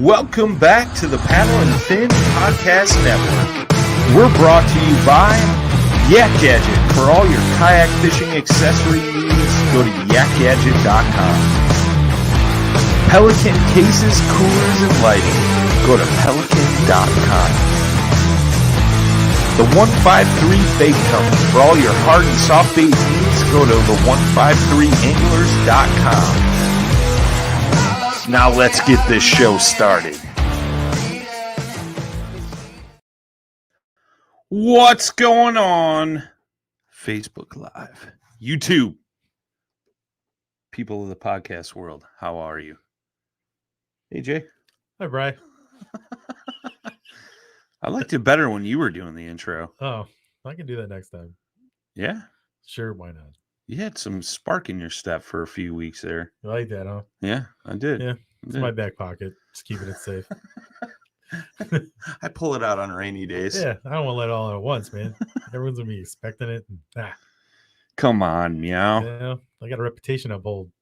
Welcome back to the Paddle and Fin Podcast Network. We're brought to you by Yak Gadget. For all your kayak fishing accessory needs, go to yakgadget.com. Pelican cases, coolers, and lighting. Go to pelican.com. The 153 Bait Company. For all your hard and soft bait needs, go to the153anglers.com. Now let's get this show started. What's going on? Facebook Live, YouTube, people of the podcast world, how are you? Hey, Jay. Hi, Brian. I liked it better when you were doing the intro. Oh, I can do that next time. Yeah? Sure, why not? You had some spark in your step for a few weeks there. You like that, huh? Yeah, I did. Yeah, it's in my back pocket. Just keeping it safe. I pull it out on rainy days. Yeah, I don't want to let it all at once, man. Everyone's going to be expecting it. Come on, meow. Yeah, I got a reputation to uphold.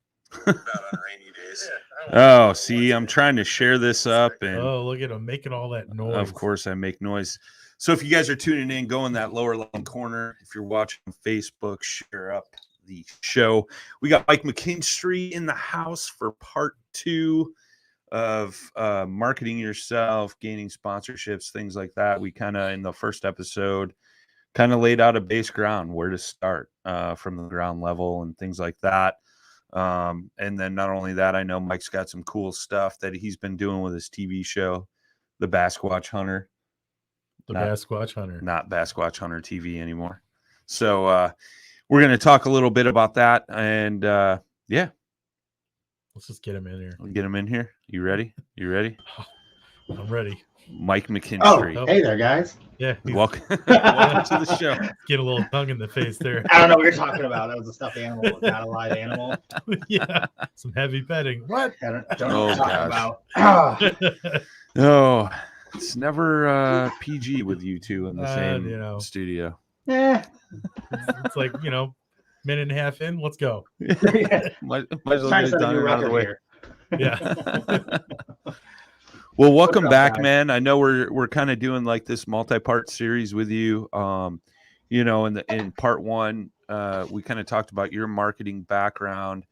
Out on rainy days. Oh, see, I'm trying to share this up. And oh, look at him making all that noise. Of course, I make noise. So if you guys are tuning in, go in that lower left corner. If you're watching on Facebook, share up the show. We got Mike McKinstry in the house for part 2 of marketing yourself, gaining sponsorships, things like that. We kind of, in the first episode, kind of laid out a base ground, where to start from the ground level and things like that. And then not only that, I know Mike's got some cool stuff that he's been doing with his TV show, The Basquatch Hunter. Basquatch Hunter. Not Basquatch Hunter TV anymore. So we're going to talk a little bit about that. And yeah. Let's just get him in here. Get him in here. You ready? You ready? I'm ready. Mike McKinstry. Oh, hey there, guys. Yeah. Welcome to the show. Get a little tongue in the face there. I don't know what you're talking about. That was a stuffed animal. It's not a live animal. Yeah. Some heavy petting. What? I don't know what you're talking about. Oh, it's never PG with you two in the same studio. Yeah. It's like, minute and a half in. Let's go. might as well get it done out of the way. Yeah. Well, welcome back, guys? Man. I know we're kind of doing like this multi-part series with you. In part 1, we kind of talked about your marketing background,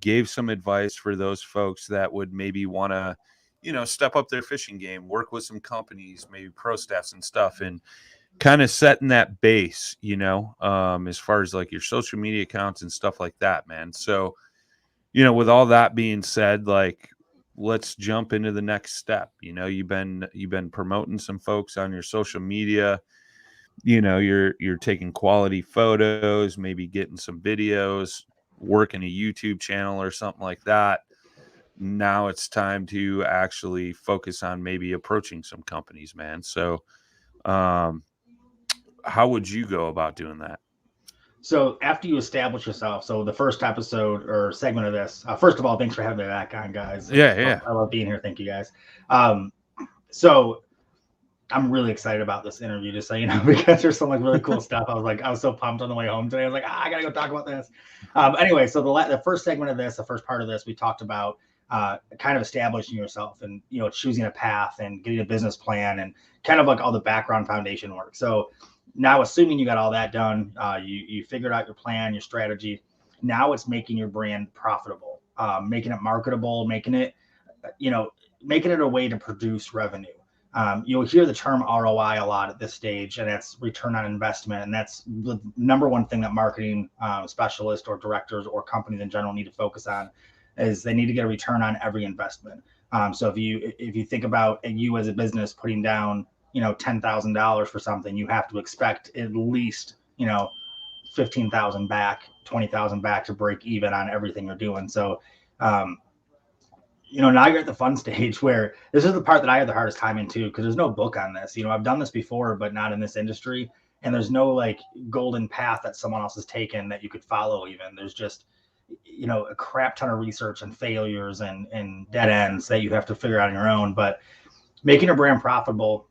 gave some advice for those folks that would maybe want to, step up their fishing game, work with some companies, maybe pro staffs and stuff, and kind of setting that base, as far as like your social media accounts and stuff like that, man. So, with all that being said, like, let's jump into the next step. You've been promoting some folks on your social media. You're taking quality photos, maybe getting some videos, working a YouTube channel or something like that. Now it's time to actually focus on maybe approaching some companies, man. So, how would you go about doing that? So after you establish yourself, so the first episode or segment of this, first of all, thanks for having me back on, guys. Yeah. I love being here. Thank you, guys. So I'm really excited about this interview, just so you know, because there's some really cool stuff. I was so pumped on the way home today. I was like, I gotta go talk about this. Anyway, so the first segment of this, the first part of this, we talked about kind of establishing yourself and choosing a path and getting a business plan and kind of like all the background foundation work. So now, assuming you got all that done, you figured out your plan, your strategy. Now it's making your brand profitable, making it marketable, making it a way to produce revenue. You'll hear the term ROI a lot at this stage, and that's return on investment. And that's the number one thing that marketing specialists or directors or companies in general need to focus on, is they need to get a return on every investment. So if you think about you as a business putting down $10,000 for something, you have to expect at least, 15,000 back, 20,000 back to break even on everything you're doing. So, now you're at the fun stage where this is the part that I had the hardest time in too, because there's no book on this. I've done this before, but not in this industry. And there's no golden path that someone else has taken that you could follow even. There's just, a crap ton of research and failures and dead ends that you have to figure out on your own. But making a brand profitable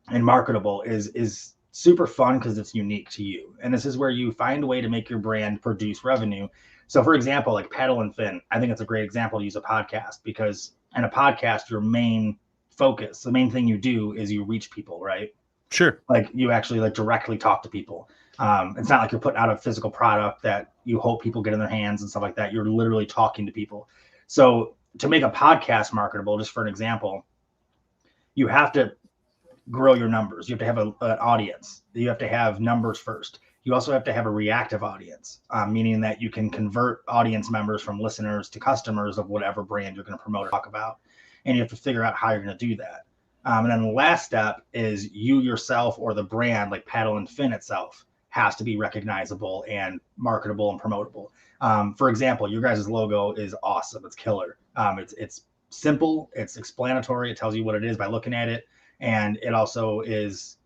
and marketable is super fun because it's unique to you. And this is where you find a way to make your brand produce revenue. So for example, like Paddle and Fin, I think it's a great example to use a podcast because And a podcast, your main focus, the main thing you do is you reach people, right? Sure. Like you actually like directly talk to people. It's not like you're putting out a physical product that you hope people get in their hands and stuff like that. You're literally talking to people. So to make a podcast marketable, just for an example, you have to grow your numbers. You have to have an audience. You have to have numbers first. You also have to have a reactive audience, meaning that you can convert audience members from listeners to customers of whatever brand you're going to promote or talk about. And you have to figure out how you're going to do that. And then the last step is you yourself or the brand, like Paddle and Fin itself, has to be recognizable and marketable and promotable. For example, your guys' logo is awesome. It's killer. It's simple. It's explanatory. It tells you what it is by looking at it. And it also is,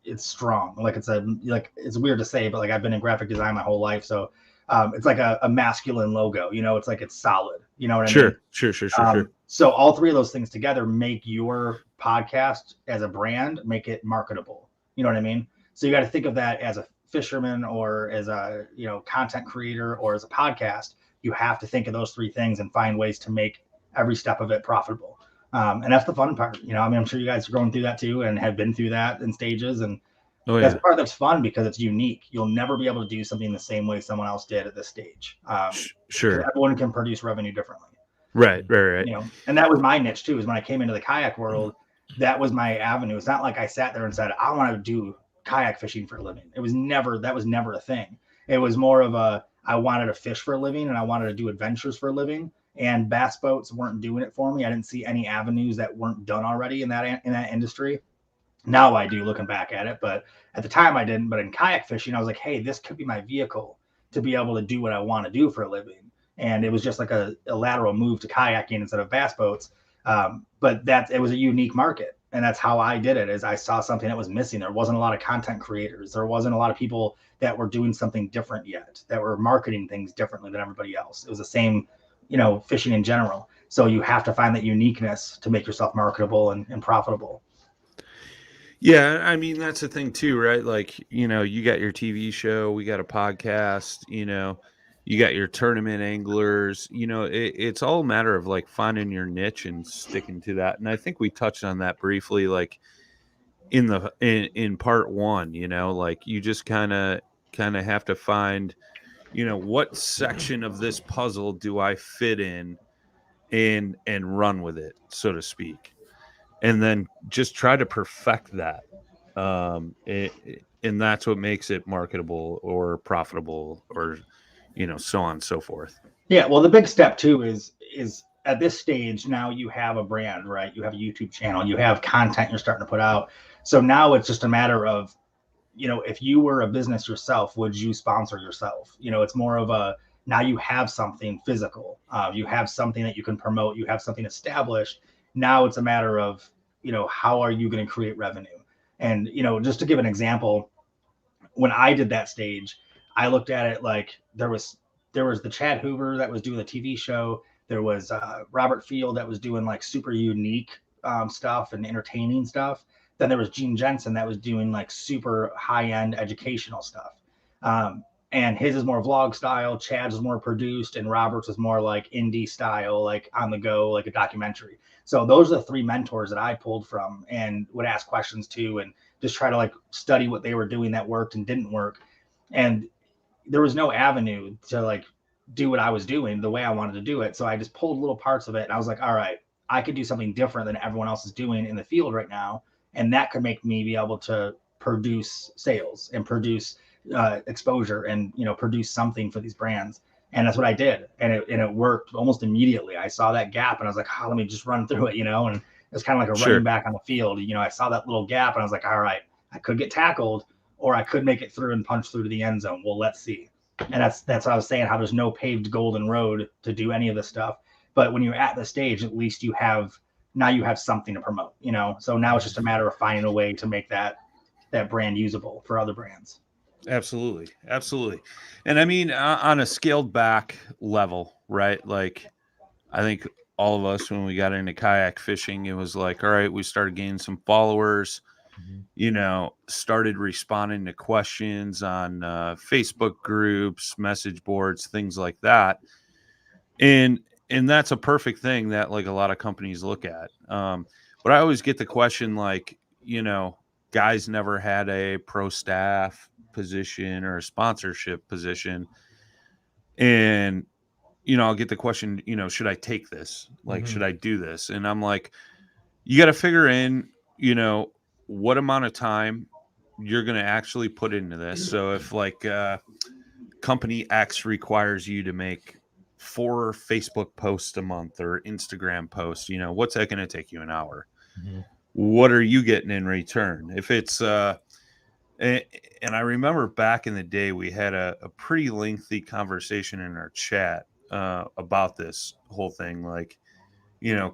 it's strong. Like it's weird to say, but like I've been in graphic design my whole life. So it's like a masculine logo, you know, it's like it's solid. You know what I mean? Sure. So all three of those things together make your podcast as a brand, make it marketable. You know what I mean? So you got to think of that as a fisherman or as a, you know, content creator or as a podcast. You have to think of those three things and find ways to make every step of it profitable. And that's the fun part. You know, I mean, I'm sure you guys are going through that too and have been through that in stages. And that's the part that's fun because it's unique. You'll never be able to do something the same way someone else did at this stage. Sure. Everyone can produce revenue differently. Right. You know, and that was my niche too, is when I came into the kayak world, that was my avenue. It's not like I sat there and said, I want to do kayak fishing for a living. That was never a thing. It was more of I wanted to fish for a living and I wanted to do adventures for a living, and bass boats weren't doing it for me. I didn't see any avenues that weren't done already in that industry. Now I do, looking back at it, but at the time I didn't. But in kayak fishing, I was like, hey, this could be my vehicle to be able to do what I want to do for a living. And it was just like a lateral move to kayaking instead of bass boats. But it was a unique market. And that's how I did it, is I saw something that was missing. There wasn't a lot of content creators. There wasn't a lot of people that were doing something different yet, that were marketing things differently than everybody else. It was the same, you know, fishing in general. So you have to find that uniqueness to make yourself marketable and profitable. Yeah, I mean, that's the thing too, right? Like, you know, you got your TV show, we got a podcast, you know, you got your tournament anglers, you know, it's all a matter of like finding your niche and sticking to that. And I think we touched on that briefly, like in part one, you know, like you just kind of have to find, you know, what section of this puzzle do I fit in and run with it, so to speak. And then just try to perfect that. And that's what makes it marketable or profitable or, you know, so on and so forth. Yeah. Well, the big step too is at this stage, now you have a brand, right? You have a YouTube channel, you have content you're starting to put out. So now it's just a matter of, you know, if you were a business yourself, would you sponsor yourself? You know, it's more of now you have something physical. You have something that you can promote. You have something established. Now it's a matter of, you know, how are you going to create revenue? And, you know, just to give an example, when I did that stage, I looked at it like there was the Chad Hoover that was doing the TV show. There was Robert Field that was doing like super unique stuff and entertaining stuff. Then there was Gene Jensen that was doing like super high-end educational stuff. And his is more vlog style, Chad's is more produced, and Robert's is more like indie style, like on the go, like a documentary. So those are the three mentors that I pulled from and would ask questions to and just try to like study what they were doing that worked and didn't work. And there was no avenue to like do what I was doing the way I wanted to do it. So I just pulled little parts of it and I was like, all right, I could do something different than everyone else is doing in the field right now. And that could make me be able to produce sales and produce exposure and, you know, produce something for these brands. And that's what I did. And it worked almost immediately. I saw that gap and I was like, let me just run through it, you know, and it's kind of like a running back on the field. You know, I saw that little gap and I was like, all right, I could get tackled or I could make it through and punch through to the end zone. Well, let's see. And that's what I was saying, how there's no paved golden road to do any of this stuff. But when you're at the stage, at least you have something to promote, you know? So now it's just a matter of finding a way to make that brand usable for other brands. Absolutely. And I mean, on a scaled back level, right? Like, I think all of us, when we got into kayak fishing, it was like, all right, we started gaining some followers, you know, started responding to questions on Facebook groups, message boards, things like that. And and that's a perfect thing that like a lot of companies look at. But I always get the question, like, guys never had a pro staff position or a sponsorship position. And, I'll get the question, should I take this? Like, should I do this? And I'm like, you got to figure in, what amount of time you're going to actually put into this. So if like company X requires you to make 4 Facebook posts a month or Instagram posts, what's that going to take you an hour? What are you getting in return? If it's and I remember back in the day we had a pretty lengthy conversation in our chat about this whole thing. Like,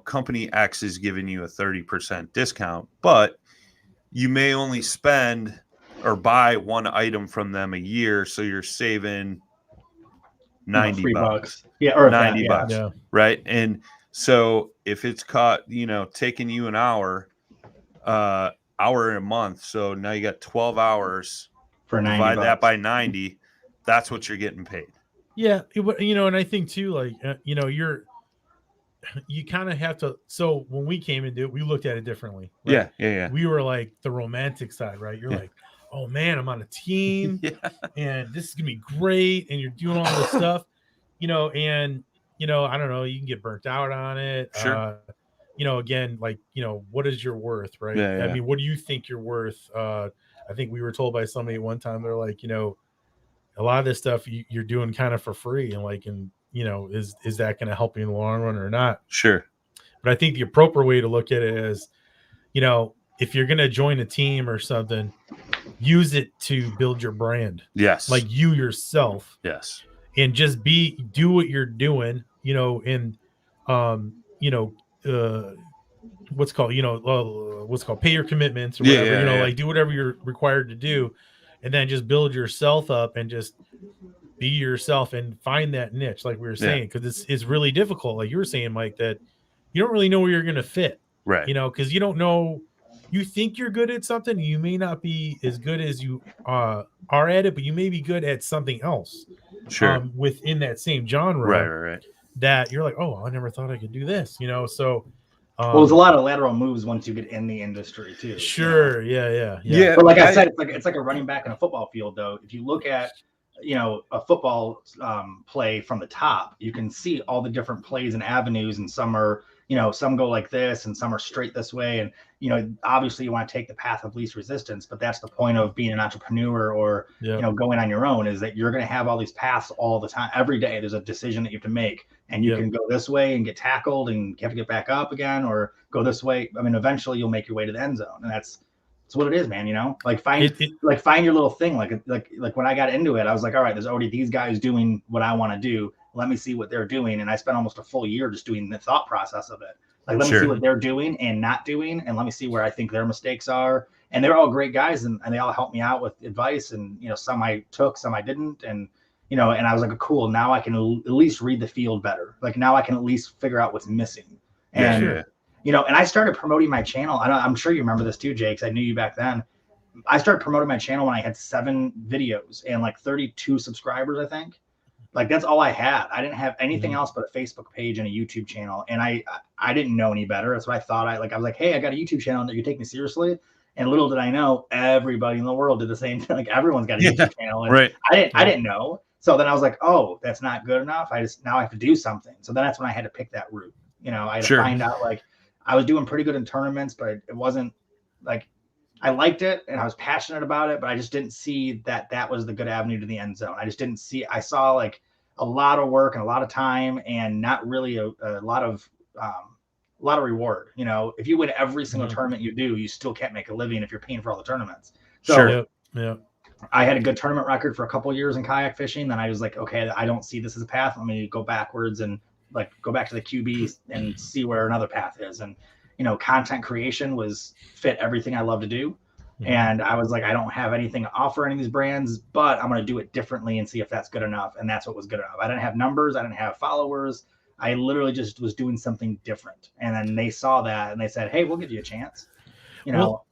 company X is giving you a 30% discount, but you may only spend or buy one item from them a year, so you're saving $90. Yeah, or $90, yeah. right? And so if it's taking you an hour in a month, so now you got 12 hours for $90. Divide that by 90, that's what you're getting paid. Yeah, and I think too, like you kind of have to. So when we came into it, we looked at it differently. Right? Yeah. We were like the romantic side, right? You're like, oh man, I'm on a team, and this is gonna be great, and you're doing all this stuff, and I don't know, you can get burnt out on it. Sure. Again, like what is your worth, right? Yeah. I mean, what do you think you're worth? I think we were told by somebody at one time, they're like, a lot of this stuff you're doing kind of for free, and like, is that going to help you in the long run or not? Sure. But I think the appropriate way to look at it is, if you're going to join a team or something, use it to build your brand. Yes. Like you yourself. Yes. And just do what you're doing, and, what's called pay your commitments or whatever, like do whatever you're required to do, and then just build yourself up and just be yourself and find that niche, like we were saying, because it's really difficult, like you were saying, Mike, that you don't really know where you're going to fit, right? Because you don't know, you think you're good at something, you may not be as good as you are at it, but you may be good at something else, within that same genre, right, that you're like, oh, I never thought I could do this, so well, there's a lot of lateral moves once you get in the industry too. Sure, yeah. But like I said, it's like a running back in a football field, though. If you look at a football play from the top, you can see all the different plays and avenues, and some are some go like this, and some are straight this way, and obviously you want to take the path of least resistance, but that's the point of being an entrepreneur or going on your own, is that you're going to have all these paths all the time. Every day there's a decision that you have to make, and you can go this way and get tackled and you have to get back up again, or go this way. I mean, eventually you'll make your way to the end zone, and that's what it is, man. Like find your little thing. Like when I got into it, I was like, all right, there's already these guys doing what I want to do. Let me see what they're doing. And I spent almost a full year just doing the thought process of it. Like, let me see what they're doing and not doing, and let me see where I think their mistakes are. And they're all great guys, and they all helped me out with advice. And some I took, some I didn't. And and I was like, cool, now I can at least read the field better. Like now I can at least figure out what's missing. And and I started promoting my channel. I'm sure you remember this too, Jay, because I knew you back then. I started promoting my channel when I had 7 videos and like 32 subscribers, I think. Like that's all I had. I didn't have anything else but a Facebook page and a YouTube channel. And I didn't know any better. That's what I thought. I was like, hey, I got a YouTube channel that you take me seriously. And little did I know, everybody in the world did the same thing. Like everyone's got a YouTube channel. And I didn't know. So then I was like, oh, that's not good enough. Now I have to do something. So then that's when I had to pick that route. I had to find out, like, I was doing pretty good in tournaments, but it wasn't like, I liked it and I was passionate about it, but I just didn't see that was the good avenue to the end zone. I just didn't see, I saw like a lot of work and a lot of time and not really a lot of reward. If you win every single tournament you do, you still can't make a living if you're paying for all the tournaments. So I had a good tournament record for a couple of years in kayak fishing. Then I was like, okay, I don't see this as a path. Let me go backwards and like go back to the QB and see where another path is. And content creation fit everything I love to do. And I was like, I don't have anything to offer any of these brands, but I'm going to do it differently and see if that's good enough. And that's what was good enough. I didn't have numbers. I didn't have followers. I literally just was doing something different. And then they saw that and they said, hey, we'll give you a chance. Well,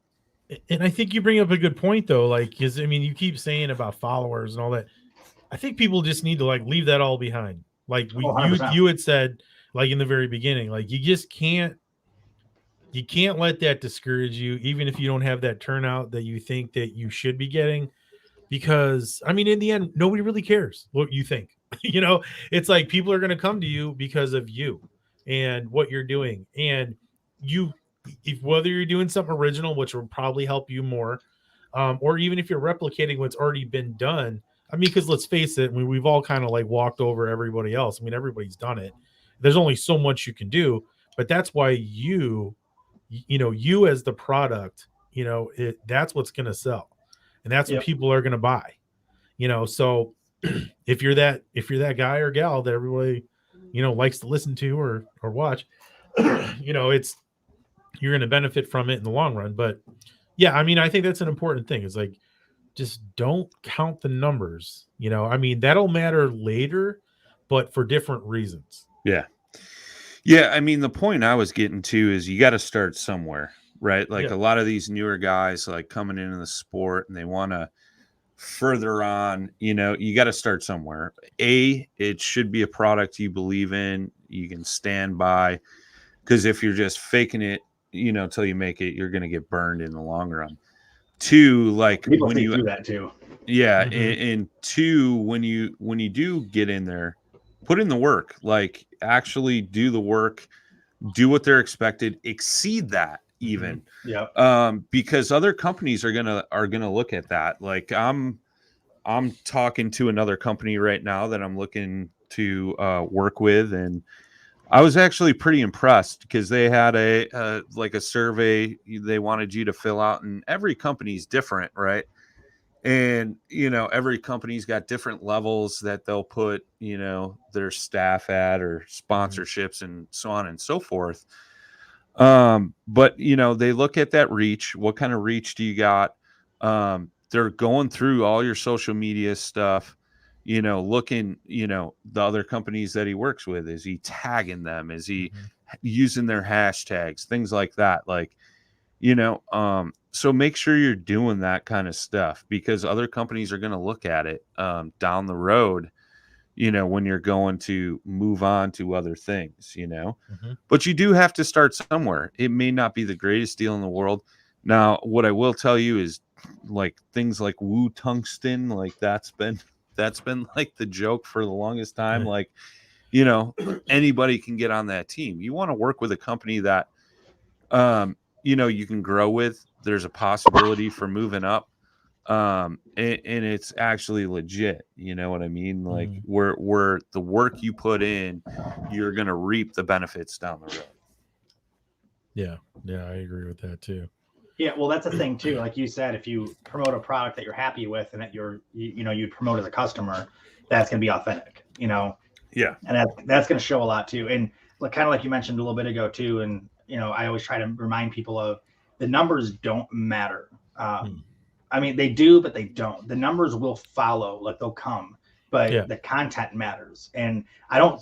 and I think you bring up a good point though. Like, cause I mean, you keep saying about followers and all that. I think people just need to like leave that all behind. Like you had said, like in the very beginning. Like you just can't let that discourage you, even if you don't have that turnout that you think that you should be getting. Because I mean, in the end, nobody really cares what you think. You know, it's like people are going to come to you because of you and what you're doing. And if whether you're doing something original, which will probably help you more, or even if you're replicating what's already been done. I mean, because let's face it, we've all kind of like walked over everybody else. I mean, everybody's done it. There's only so much you can do, but that's why you as the product, that's what's going to sell, and that's what people are going to buy. So if you're that guy or gal that everybody likes to listen to or watch, you're going to benefit from it in the long run. But yeah, I mean, I think that's an important thing. It's like, just don't count the numbers. I mean, that'll matter later, but for different reasons. Yeah. I mean, the point I was getting to is you got to start somewhere, right? Like a lot of these newer guys like coming into the sport and they want to further on, you got to start somewhere. It should be a product you believe in, you can stand by, because if you're just faking it, till you make it, you're going to get burned in the long run. 2, like people when you do that too. Yeah. And 2, when you do get in there, put in the work, like actually do the work, do what they're expected, exceed that even. Because other companies are gonna look at that. Like I'm talking to another company right now that I'm looking to work with, and I was actually pretty impressed because they had a survey they wanted you to fill out, and every company's different, right? And every company's got different levels that they'll put their staff at, or sponsorships and so on and so forth. But they look at that reach. What kind of reach do you got? They're going through all your social media stuff, looking, the other companies that he works with. Is he tagging them? Is he using their hashtags? Things like that. Like, so make sure you're doing that kind of stuff, because other companies are going to look at it down the road, when you're going to move on to other things, but you do have to start somewhere. It may not be the greatest deal in the world. Now, what I will tell you is like things like Woo Tungsten, like that's been like the joke for the longest time. Like, anybody can get on that team. You want to work with a company that, you can grow with. There's a possibility for moving up. And it's actually legit. You know what I mean? Like where the work you put in, you're going to reap the benefits down the road. Yeah. I agree with that too. Yeah. Well, that's the thing too. Like you said, if you promote a product that you're happy with and that you promote as a customer, that's going to be authentic, Yeah. And that's going to show a lot too. And kind of like you mentioned a little bit ago too. And, I always try to remind people of the numbers don't matter. I mean, they do, but they don't. The numbers will follow, like they'll come, but the content matters. And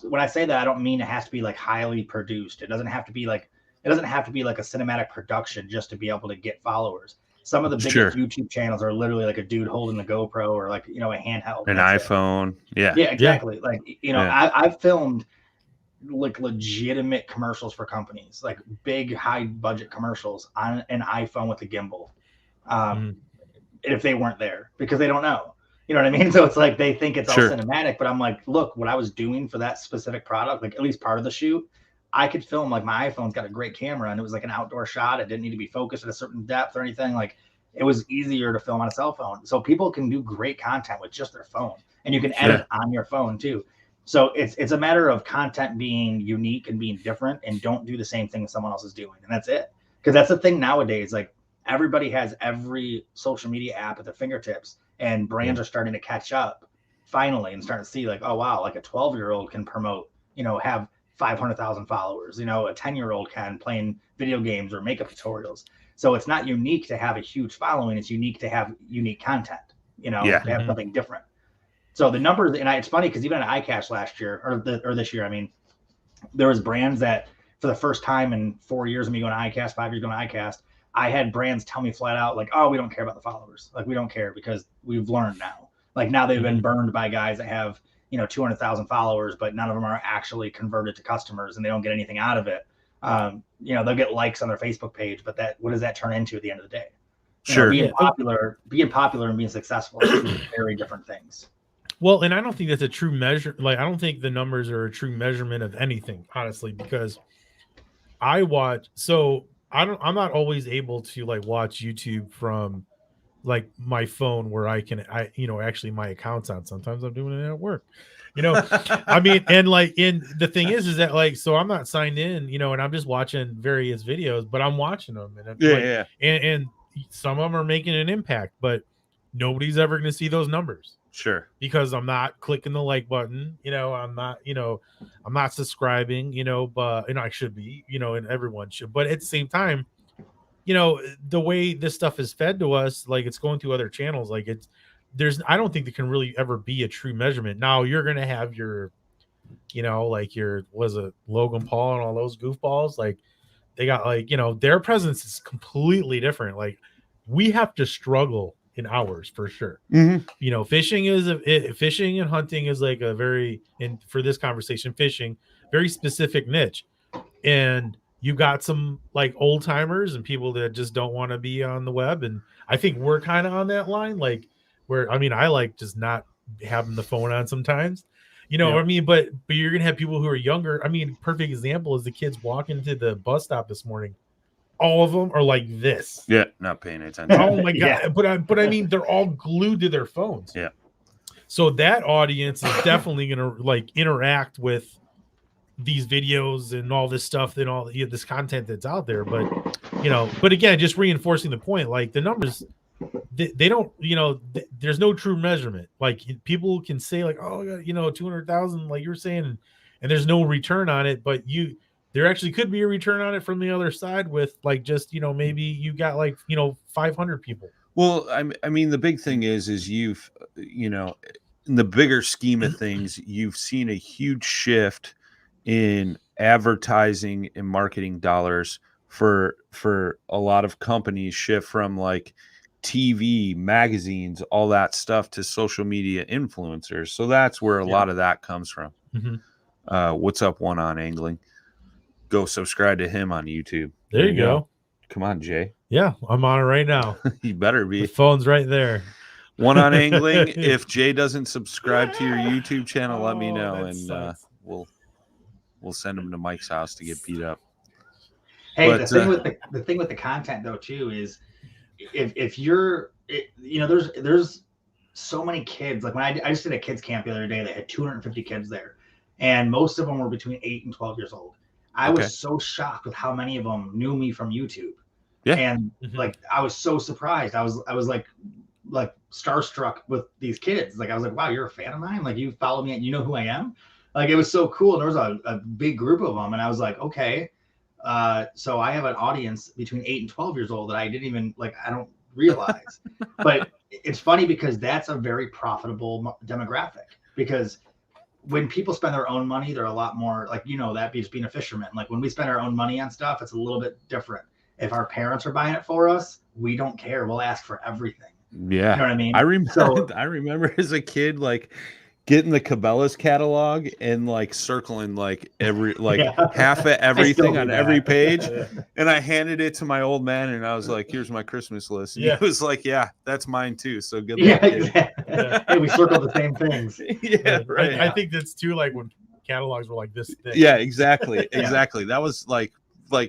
when I say that, I don't mean it has to be like highly produced. It doesn't have to be like a cinematic production just to be able to get followers. Some of the biggest YouTube channels are literally like a dude holding the GoPro or like, a handheld. An iPhone. Yeah. Yeah, exactly. Like, I've filmed like legitimate commercials for companies, like big high budget commercials on an iPhone with a gimbal. If they weren't there, because they don't know, you know what I mean? So it's like, they think it's all cinematic, but I'm like, look, what I was doing for that specific product, like at least part of the shoot, I could film, like my iPhone's got a great camera and it was like an outdoor shot. It didn't need to be focused at a certain depth or anything. Like it was easier to film on a cell phone. So people can do great content with just their phone, and you can edit on your phone too. So it's a matter of content being unique and being different, and don't do the same thing someone else is doing. And that's it. Because that's the thing nowadays. Like everybody has every social media app at their fingertips, and brands are starting to catch up finally and starting to see like, oh, wow, like a 12-year-old can promote, have 500,000 followers, a 10-year-old can playing video games or makeup tutorials. So it's not unique to have a huge following. It's unique to have unique content, to have something different. So the numbers, and it's funny because even at iCast last year or this year, I mean, there was brands that for the first time in 4 years of me going to iCast, 5 years going to iCast, I had brands tell me flat out like, oh, we don't care about the followers. Like we don't care because we've learned now. Like now they've been burned by guys that have, 200,000 followers, but none of them are actually converted to customers and they don't get anything out of it. They'll get likes on their Facebook page, but what does that turn into at the end of the day? Sure. Being popular and being successful are two very different things. Well, and I don't think that's a true measure. Like, I don't think the numbers are a true measurement of anything, honestly, because I'm not always able to like watch YouTube from like my phone where actually my account's on. Sometimes I'm doing it at work, I mean, and the thing is that like, so I'm not signed in, and I'm just watching various videos, but I'm watching them and and some of them are making an impact, but nobody's ever going to see those numbers. Sure. Because I'm not clicking the like button, I'm not subscribing, but I should be, and everyone should. But at the same time, the way this stuff is fed to us, like it's going through other channels, like I don't think there can really ever be a true measurement. Now you're going to have your, was it Logan Paul and all those goofballs? Like they got their presence is completely different. Like we have to struggle in hours for sure. Mm-hmm. Fishing and hunting is like for this conversation, fishing, very specific niche. And you got some like old timers and people that just don't want to be on the web. And I think we're kind of on that line, like where, I like just not having the phone on sometimes, what I mean? But you're going to have people who are younger. Perfect example is the kids walking to the bus stop this morning. All of them are like this. Yeah, not paying attention. Oh my god! Yeah. But they're all glued to their phones. Yeah. So that audience is definitely going to like interact with these videos and all this stuff and all this content that's out there. But but again, just reinforcing the point, like the numbers, they don't. There's no true measurement. Like people can say like, oh, 200,000, like you're saying, and there's no return on it. But there actually could be a return on it from the other side with like just, maybe you got like, 500 people. Well, I mean, the big thing is you've, in the bigger scheme of things, you've seen a huge shift in advertising and marketing dollars for a lot of companies shift from like TV, magazines, all that stuff to social media influencers. So that's where a lot of that comes from. Mm-hmm. What's up, One on Angling? Go subscribe to him on YouTube. There you go. Come on, Jay. Yeah, I'm on it right now. You better be. The phone's right there. One on Angling. If Jay doesn't subscribe to your YouTube channel, let me know, and we'll send him to Mike's house to get beat up. Hey, but, the thing with the content though too is if you're there's so many kids. Like when I just did a kids camp the other day, they had 250 kids there, and most of them were between 8 and 12 years old. I was so shocked with how many of them knew me from YouTube. Yeah. And like, I was so surprised. I was like starstruck with these kids. Like, I was like, wow, you're a fan of mine. Like you follow me and you know who I am. Like, it was so cool. And there was a big group of them. And I was like, okay. So I have an audience between 8 and 12 years old that I didn't even I don't realize, but it's funny because that's a very profitable demographic because when people spend their own money, they're a lot more like, that just being a fisherman. Like when we spend our own money on stuff, it's a little bit different. If our parents are buying it for us, we don't care. We'll ask for everything. Yeah. You know what I mean? I remember as a kid, like getting the Cabela's catalog and like circling like half of everything on every page. And I handed it to my old man and I was like, here's my Christmas list. And he was like, yeah, that's mine too. So good luck. Hey, we circled the same things. Yeah, right. I think that's too like when catalogs were like this thick. Yeah, exactly. Exactly. That was like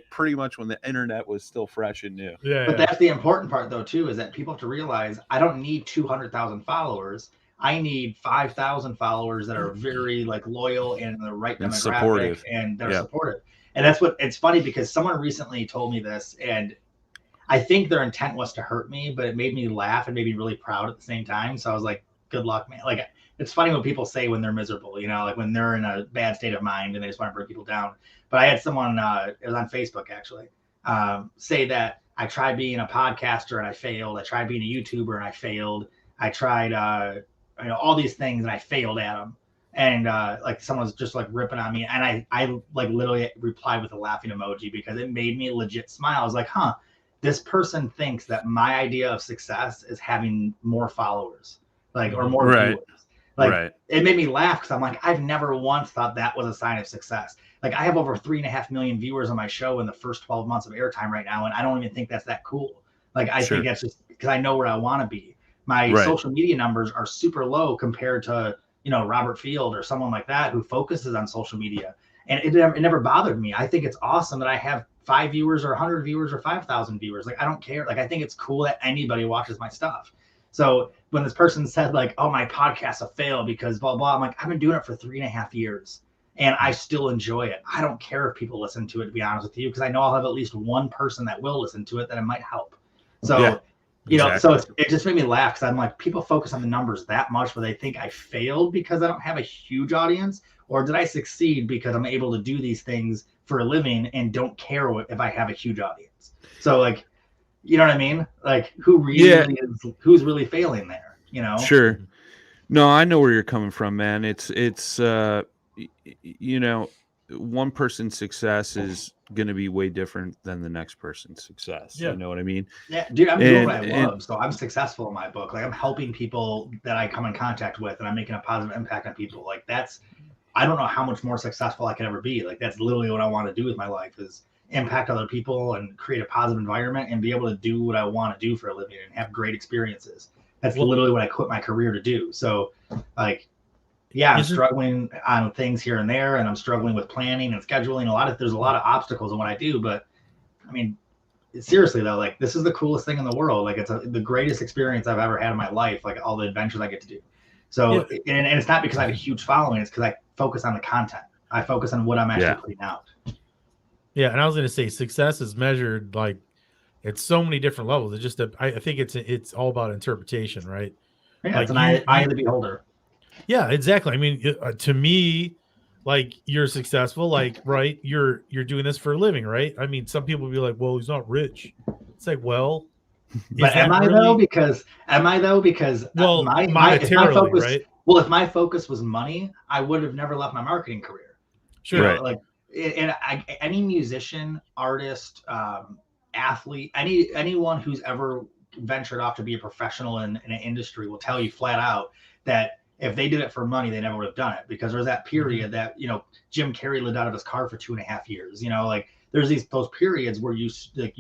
pretty much when the internet was still fresh and new. But that's the important part though too, is that people have to realize I don't need 200,000 followers. I need 5,000 followers that are very like loyal and the right demographic supportive. And they're supportive. And that's what it's funny because someone recently told me this and I think their intent was to hurt me, but it made me laugh and made me really proud at the same time. So I was like, good luck, man. Like it's funny when people say when they're miserable, like when they're in a bad state of mind and they just want to bring people down. But I had someone, it was on Facebook actually, say that I tried being a podcaster and I failed. I tried being a YouTuber and I failed. I tried, all these things and I failed at them. And like someone was just like ripping on me. And I like literally replied with a laughing emoji because it made me legit smile. I was like, this person thinks that my idea of success is having more followers, like, or more viewers. Like it made me laugh because I'm like, I've never once thought that was a sign of success. Like I have over 3.5 million viewers on my show in the first 12 months of airtime right now, and I don't even think that's that cool. Like I think that's just because I know where I want to be. My social media numbers are super low compared to, you know, Robert Field or someone like that who focuses on social media. And it never bothered me. I think it's awesome that I have 5 viewers or 100 viewers or 5,000 viewers. Like, I don't care. Like, I think it's cool that anybody watches my stuff. So when this person said like, oh, my podcast's a fail because blah, blah, I'm like, I've been doing it for 3.5 years and I still enjoy it. I don't care if people listen to it, to be honest with you, because I know I'll have at least one person that will listen to it that it might help. So, you know, so it just made me laugh because I'm like, people focus on the numbers that much where they think I failed because I don't have a huge audience, or did I succeed because I'm able to do these things for a living and don't care if I have a huge audience. So like, you know what I mean? Like who really is, who's really failing there, you know? Sure. No, I know where you're coming from, man. It's you know, one person's success is going to be way different than the next person's success. You know what I mean? Yeah, dude, I'm doing what I love. So I'm successful in my book. Like I'm helping people that I come in contact with and I'm making a positive impact on people. Like that's, I don't know how much more successful I can ever be. Like that's literally what I want to do with my life is impact other people and create a positive environment and be able to do what I want to do for a living and have great experiences. That's literally what I quit my career to do. So like, yeah, I'm struggling on things here and there, and I'm struggling with planning and scheduling. There's a lot of obstacles in what I do, but I mean, seriously though, like this is the coolest thing in the world. Like it's the greatest experience I've ever had in my life. Like all the adventures I get to do. So, and it's not because I have a huge following. It's because I focus on the content. I focus on what I'm actually putting out. Yeah. And I was going to say success is measured like it's so many different levels. It's just, I think it's all about interpretation, right? Yeah. Like it's an eye of the beholder. Yeah, exactly. I mean, to me, like you're successful, like, right. You're doing this for a living, right? I mean, some people will be like, well, he's not rich. It's like, well, but am I though? Because well, my focus, right? Well, if my focus was money, I would have never left my marketing career. Sure. You know, like, and any musician, artist, athlete, anyone who's ever ventured off to be a professional in an industry will tell you flat out that if they did it for money, they never would have done it, because there's that period that, you know, Jim Carrey lived out of his car for 2.5 years, you know, like there's those periods where you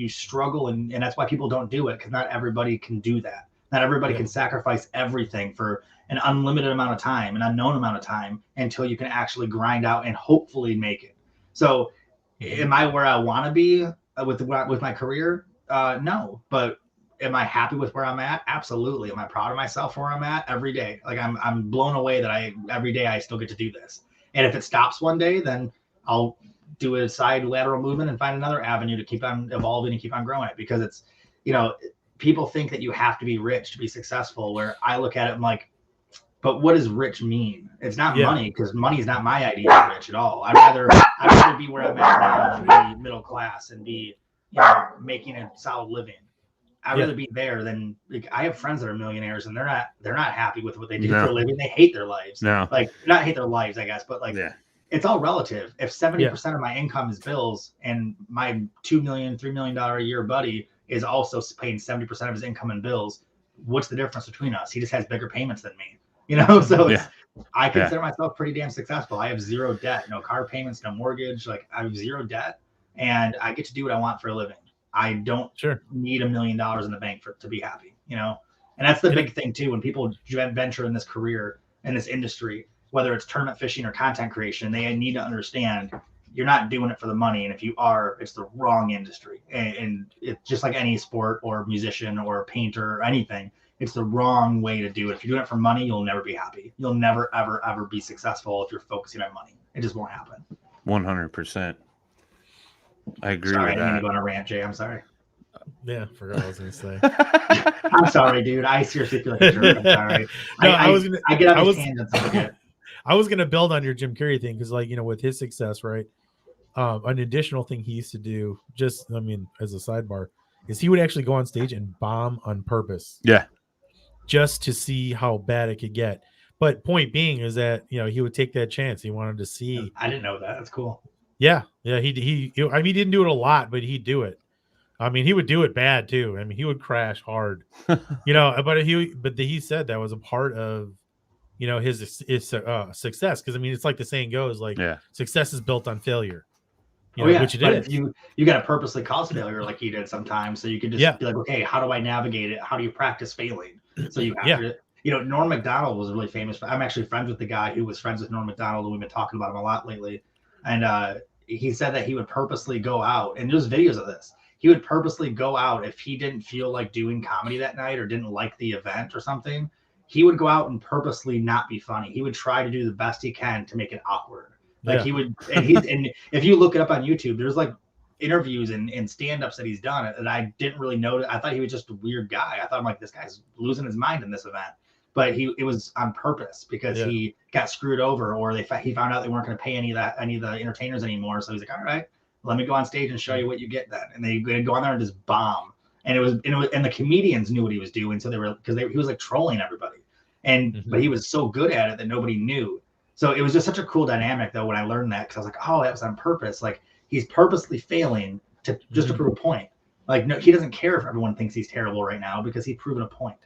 struggle and that's why people don't do it, because not everybody can do that. Not everybody can sacrifice everything for an unlimited amount of time, an unknown amount of time, until you can actually grind out and hopefully make it. So am I where I want to be with my career? No, but am I happy with where I'm at? Absolutely. Am I proud of myself where I'm at? Every day. Like I'm blown away that every day I still get to do this. And if it stops one day, then I'll do a side lateral movement and find another avenue to keep on evolving and keep on growing it. Because it's, you know, people think that you have to be rich to be successful, where I look at it, I'm like, but what does rich mean? It's not money, because money is not my idea of rich at all. I'd rather be where I'm at now and be middle class and be, you know, making a solid living. I'd rather be there than, like, I have friends that are millionaires and they're not happy with what they do for a living. They hate their lives. Like, not hate their lives, I guess, but like it's all relative. If 70% of my income is bills and my $2 million, $3 million a year buddy is also paying 70% of his income in bills, what's the difference between us? He just has bigger payments than me, you know? So I consider myself pretty damn successful. I have zero debt, no car payments, no mortgage. Like I have zero debt and I get to do what I want for a living. I don't need $1 million in the bank to be happy, you know? And that's the big thing too. When people venture in this career, in this industry, whether it's tournament fishing or content creation, they need to understand you're not doing it for the money. And if you are, it's the wrong industry. And it's just like any sport or musician or painter or anything, it's the wrong way to do it. If you're doing it for money, you'll never be happy. You'll never, ever, ever be successful if you're focusing on money. It just won't happen. 100%. I agree with that. I didn't mean to go on a rant, Jay. I'm sorry. Yeah, forgot what I was going to say. I'm sorry, dude. I seriously feel like a jerk. I'm sorry. No, I get on these tangents. I was going to build on your Jim Carrey thing because, like, you know, with his success, right? An additional thing he used to do, just, I mean, as a sidebar, is he would actually go on stage and bomb on purpose. Yeah. Just to see how bad it could get. But point being is that, you know, he would take that chance. He wanted to see. I didn't know that. That's cool. Yeah. Yeah. He I mean, he didn't do it a lot, but he'd do it. I mean, he would do it bad too. I mean, he would crash hard, you know, but he said that was a part of his success. Because I mean, it's like the saying goes, like success is built on failure. Which it is. You got to purposely cause failure like he did sometimes, so you can just be like, okay, how do I navigate it? How do you practice failing? So you have to. Norm Macdonald was really famous. I'm actually friends with the guy who was friends with Norm Macdonald, and we've been talking about him a lot lately. And he said that he would purposely go out, and there's videos of this. He would purposely go out if he didn't feel like doing comedy that night or didn't like the event or something. He would go out and purposely not be funny. He would try to do the best he can to make it awkward. Like he would, and if you look it up on YouTube, there's like interviews and stand-ups that he's done, and I didn't really know. I thought he was just a weird guy. I thought, I'm like, this guy's losing his mind in this event. But it was on purpose because he got screwed over, or he found out they weren't going to pay any of the entertainers anymore. So he's like, all right, let me go on stage and show you what you get then. And they go on there and just bomb. And the comedians knew what he was doing, so he was like trolling everybody. But he was so good at it that nobody knew. So it was just such a cool dynamic though when I learned that, because I was like, oh, that was on purpose. Like he's purposely failing to prove a point. Like no, he doesn't care if everyone thinks he's terrible right now because he's proven a point.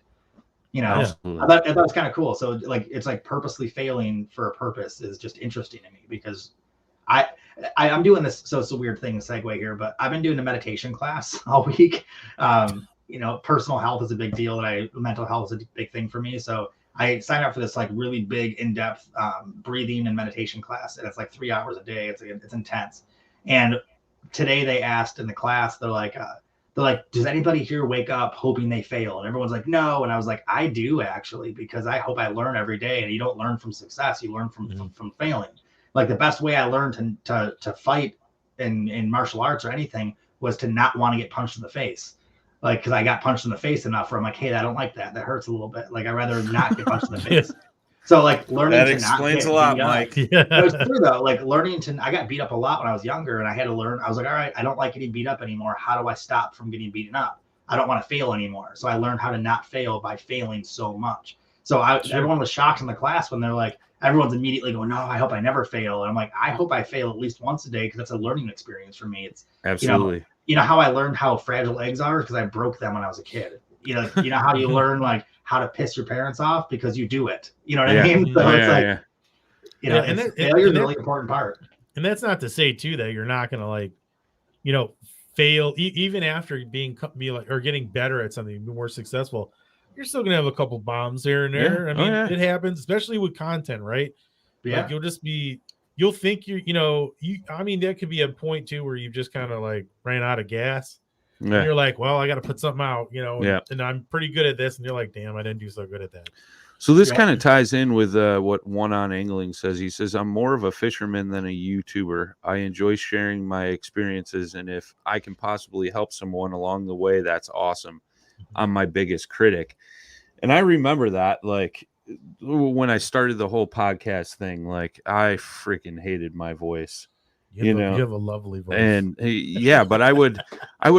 I thought it was kind of cool. So like it's like purposely failing for a purpose is just interesting to me, because I'm doing this. So it's a weird thing to segue here, but I've been doing a meditation class all week. Personal health is a big deal, mental health is a big thing for me. So I signed up for this like really big in-depth breathing and meditation class, and it's like 3 hours a day. It's intense. And today they asked in the class, they're like, does anybody here wake up hoping they fail? And everyone's like, no. And I was like, I do actually, because I hope I learn every day. And you don't learn from success, you learn from failing. Like the best way I learned to fight in martial arts or anything was to not want to get punched in the face. Like, because I got punched in the face enough where I'm like, hey, I don't like that. That hurts a little bit. Like, I'd rather not get punched in the face. So, like, learning that to explains not a lot, get Mike. It's true, though. Like, I got beat up a lot when I was younger, and I had to learn. I was like, all right, I don't like getting beat up anymore. How do I stop from getting beaten up? I don't want to fail anymore. So I learned how to not fail by failing so much. So everyone was shocked in the class when they're like, everyone's immediately going, no, I hope I never fail. And I'm like, I hope I fail at least once a day, because that's a learning experience for me. It's absolutely. You know how I learned how fragile eggs are? Because I broke them when I was a kid. You know how you learn like how to piss your parents off? Because you do it. You know what I mean? So failure is a really important part. And that's not to say too that you're not going to like, fail even after getting better at something, be more successful. You're still going to have a couple bombs here and there. I mean, it happens, especially with content, right? Yeah. Like you'll think that could be a point too where you just kind of like ran out of gas. Yeah. And you're like, well, I got to put something out, and I'm pretty good at this. And you're like, damn, I didn't do so good at that. So this kind of ties in with what One on Angling says. He says, I'm more of a fisherman than a YouTuber. I enjoy sharing my experiences, and if I can possibly help someone along the way, that's awesome. I'm my biggest critic. And I remember that, like, when I started the whole podcast thing, like, I freaking hated my voice. You have a lovely voice. And but I would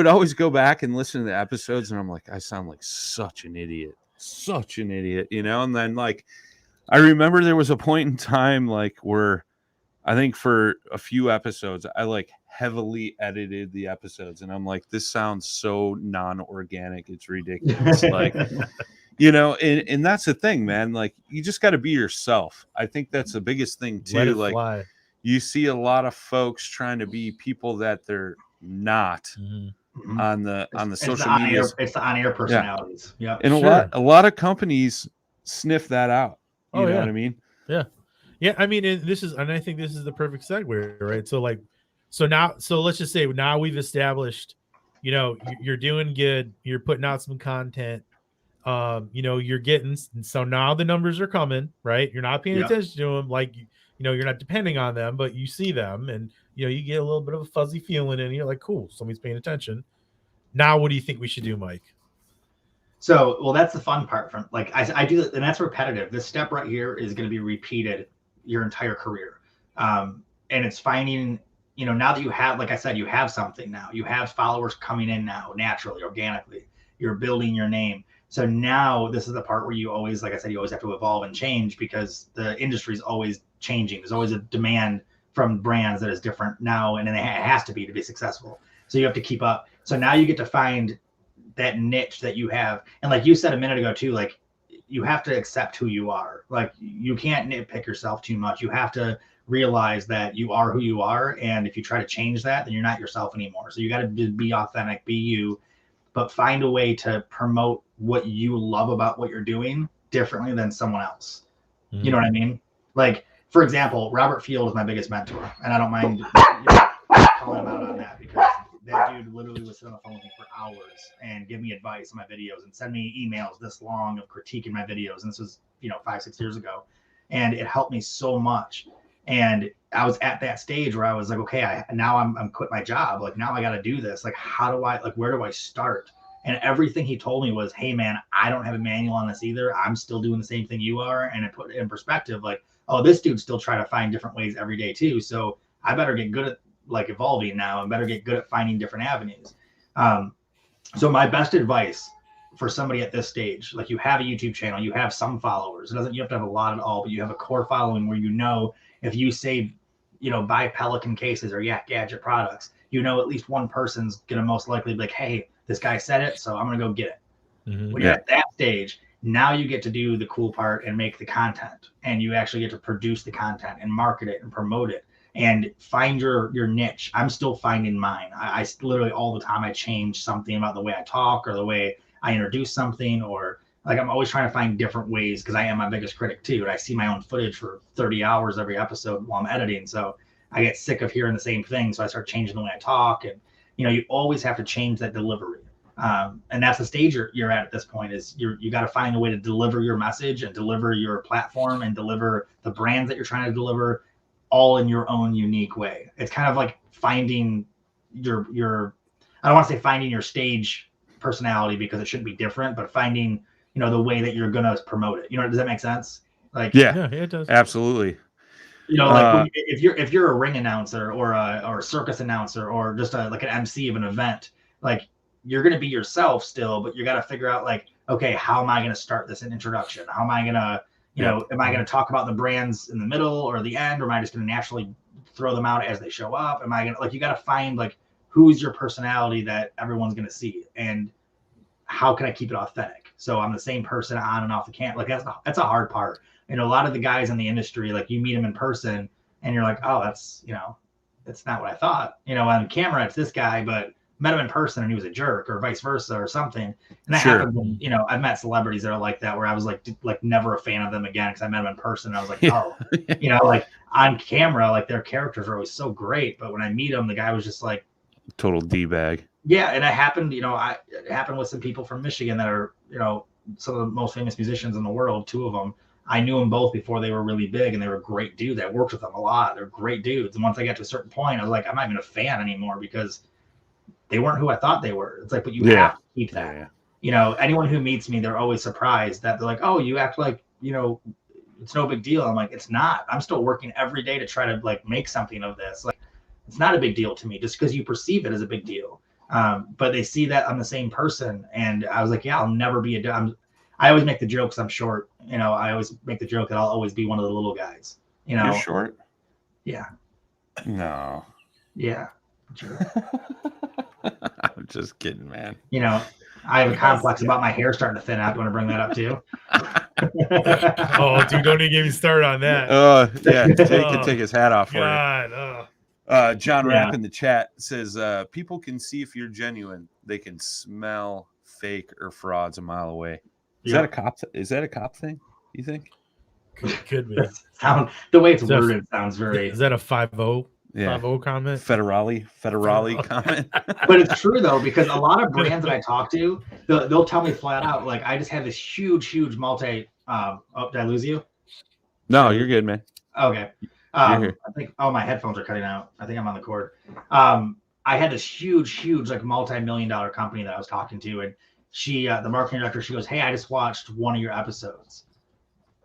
always go back and listen to the episodes, and I'm like, I sound like such an idiot, and then like I remember there was a point in time like where I think for a few episodes I like heavily edited the episodes, and I'm like, this sounds so non-organic, it's ridiculous. Like, and that's the thing, man. Like, you just got to be yourself. I think that's the biggest thing too. Let it like fly. You see a lot of folks trying to be people that they're not on the social media. It's the on-air personalities. Yeah. And a lot of companies sniff that out. You know what I mean? Yeah. Yeah. I mean, and I think this is the perfect segue, right? So let's just say now we've established, you're doing good. You're putting out some content. You're getting, so now the numbers are coming, right? You're not paying attention to them. Like, you're not depending on them, but you see them, and you get a little bit of a fuzzy feeling, and you're like, cool, somebody's paying attention. Now, what do you think we should do, Mike? So, well, that's the fun part. From like I do, and that's repetitive. This step right here is going to be repeated your entire career, and it's finding, now that you have, like I said, you have something now. You have followers coming in now, naturally, organically. You're building your name. So now this is the part where you always, like I said, you always have to evolve and change, because the industry is always changing. There's always a demand from brands that is different now, and it has to be successful. So you have to keep up. So now you get to find that niche that you have. And like you said a minute ago too, like, you have to accept who you are. Like, you can't nitpick yourself too much. You have to realize that you are who you are. And if you try to change that, then you're not yourself anymore. So you got to be authentic, be you, but find a way to promote what you love about what you're doing differently than someone else. Mm-hmm. You know what I mean? Like, for example, Robert Field is my biggest mentor, and I don't mind calling him out on that, because that dude literally would sit on the phone with me for hours and give me advice on my videos and send me emails this long of critiquing my videos. And this was, 5-6 years ago. And it helped me so much. And I was at that stage where I was like, okay, now I'm quit my job. Like, now I got to do this. Like, where do I start? And everything he told me was, hey man, I don't have a manual on this either. I'm still doing the same thing you are. And it put it in perspective, like, oh, this dude's still trying to find different ways every day too. So I better get good at like evolving now, and better get good at finding different avenues. So my best advice for somebody at this stage, like, you have a YouTube channel, you have some followers. You have to have a lot at all, but you have a core following where, if you say, buy Pelican cases or Yak Gadget products, at least one person's going to most likely be like, hey, this guy said it, so I'm going to go get it. Mm-hmm. When you're at that stage, now you get to do the cool part and make the content, and you actually get to produce the content and market it and promote it and find your niche. I'm still finding mine. I literally all the time, I change something about the way I talk or the way I introduce something, or like, I'm always trying to find different ways, because I am my biggest critic too. And I see my own footage for 30 hours every episode while I'm editing. So I get sick of hearing the same thing. So I start changing the way I talk, and, you always have to change that delivery. And that's the stage you're at this point, is you got to find a way to deliver your message and deliver your platform and deliver the brands that you're trying to deliver, all in your own unique way. It's kind of like finding your I don't want to say finding your stage personality, because it shouldn't be different, but finding, the way that you're going to promote it. Does that make sense? Like, yeah, it does. Absolutely. Like, if you're a ring announcer or a circus announcer, or just like an MC of an event, like, you're going to be yourself still, but you got to figure out, like, okay, how am I going to start this introduction? How am I going to, am I going to talk about the brands in the middle or the end, or am I just going to naturally throw them out as they show up? Am I going to, like, you got to find, like, who's your personality that everyone's going to see, and how can I keep it authentic? So I'm the same person on and off the camera. Like, that's a hard part. A lot of the guys in the industry, like, you meet them in person and you're like, oh, that's not what I thought. On camera, it's this guy, but met him in person and he was a jerk, or vice versa, or something. And that happens when, I've met celebrities that are like that, where I was like never a fan of them again, because I met them in person and I was like, oh, like, on camera, like, their characters are always so great, but when I meet them, the guy was just like total D-bag. Yeah, and it happened, it happened with some people from Michigan that are, some of the most famous musicians in the world. Two of them, I knew them both before they were really big, and they were great dudes. I worked with them a lot. They're great dudes. And once I got to a certain point, I was like, I'm not even a fan anymore, because they weren't who I thought they were. It's like, but you have to keep that. Yeah. Anyone who meets me, they're always surprised that they're like, oh, you act like, it's no big deal. I'm like, it's not. I'm still working every day to try to, like, make something of this. Like, it's not a big deal to me, just because you perceive it as a big deal. But they see that I'm the same person, and I was like, yeah, I'll never be I always make the jokes I'm short. I always make the joke that I'll always be one of the little guys. You're short? Yeah. No. Yeah. I'm just kidding, man. I have a complex about my hair starting to thin out. You want to bring that up too? Oh, dude, don't even get me started on that. Yeah, Jay can take his hat off for you. John Rapp in the chat says, people can see if you're genuine. They can smell fake or frauds a mile away. Is that a cop thing, you think? Could be. The way it's worded sounds very... Is that a 5-0? Yeah. 5-0 comment? Federale comment. But it's true, though, because a lot of brands that I talk to, they'll tell me flat out, like, I just have this huge multi... did I lose you? No, you're good, man. Okay. I think, my headphones are cutting out. I think I'm on the cord. I had this huge, like, multi-million-dollar company that I was talking to, and she, the marketing director, she goes, hey, I just watched one of your episodes,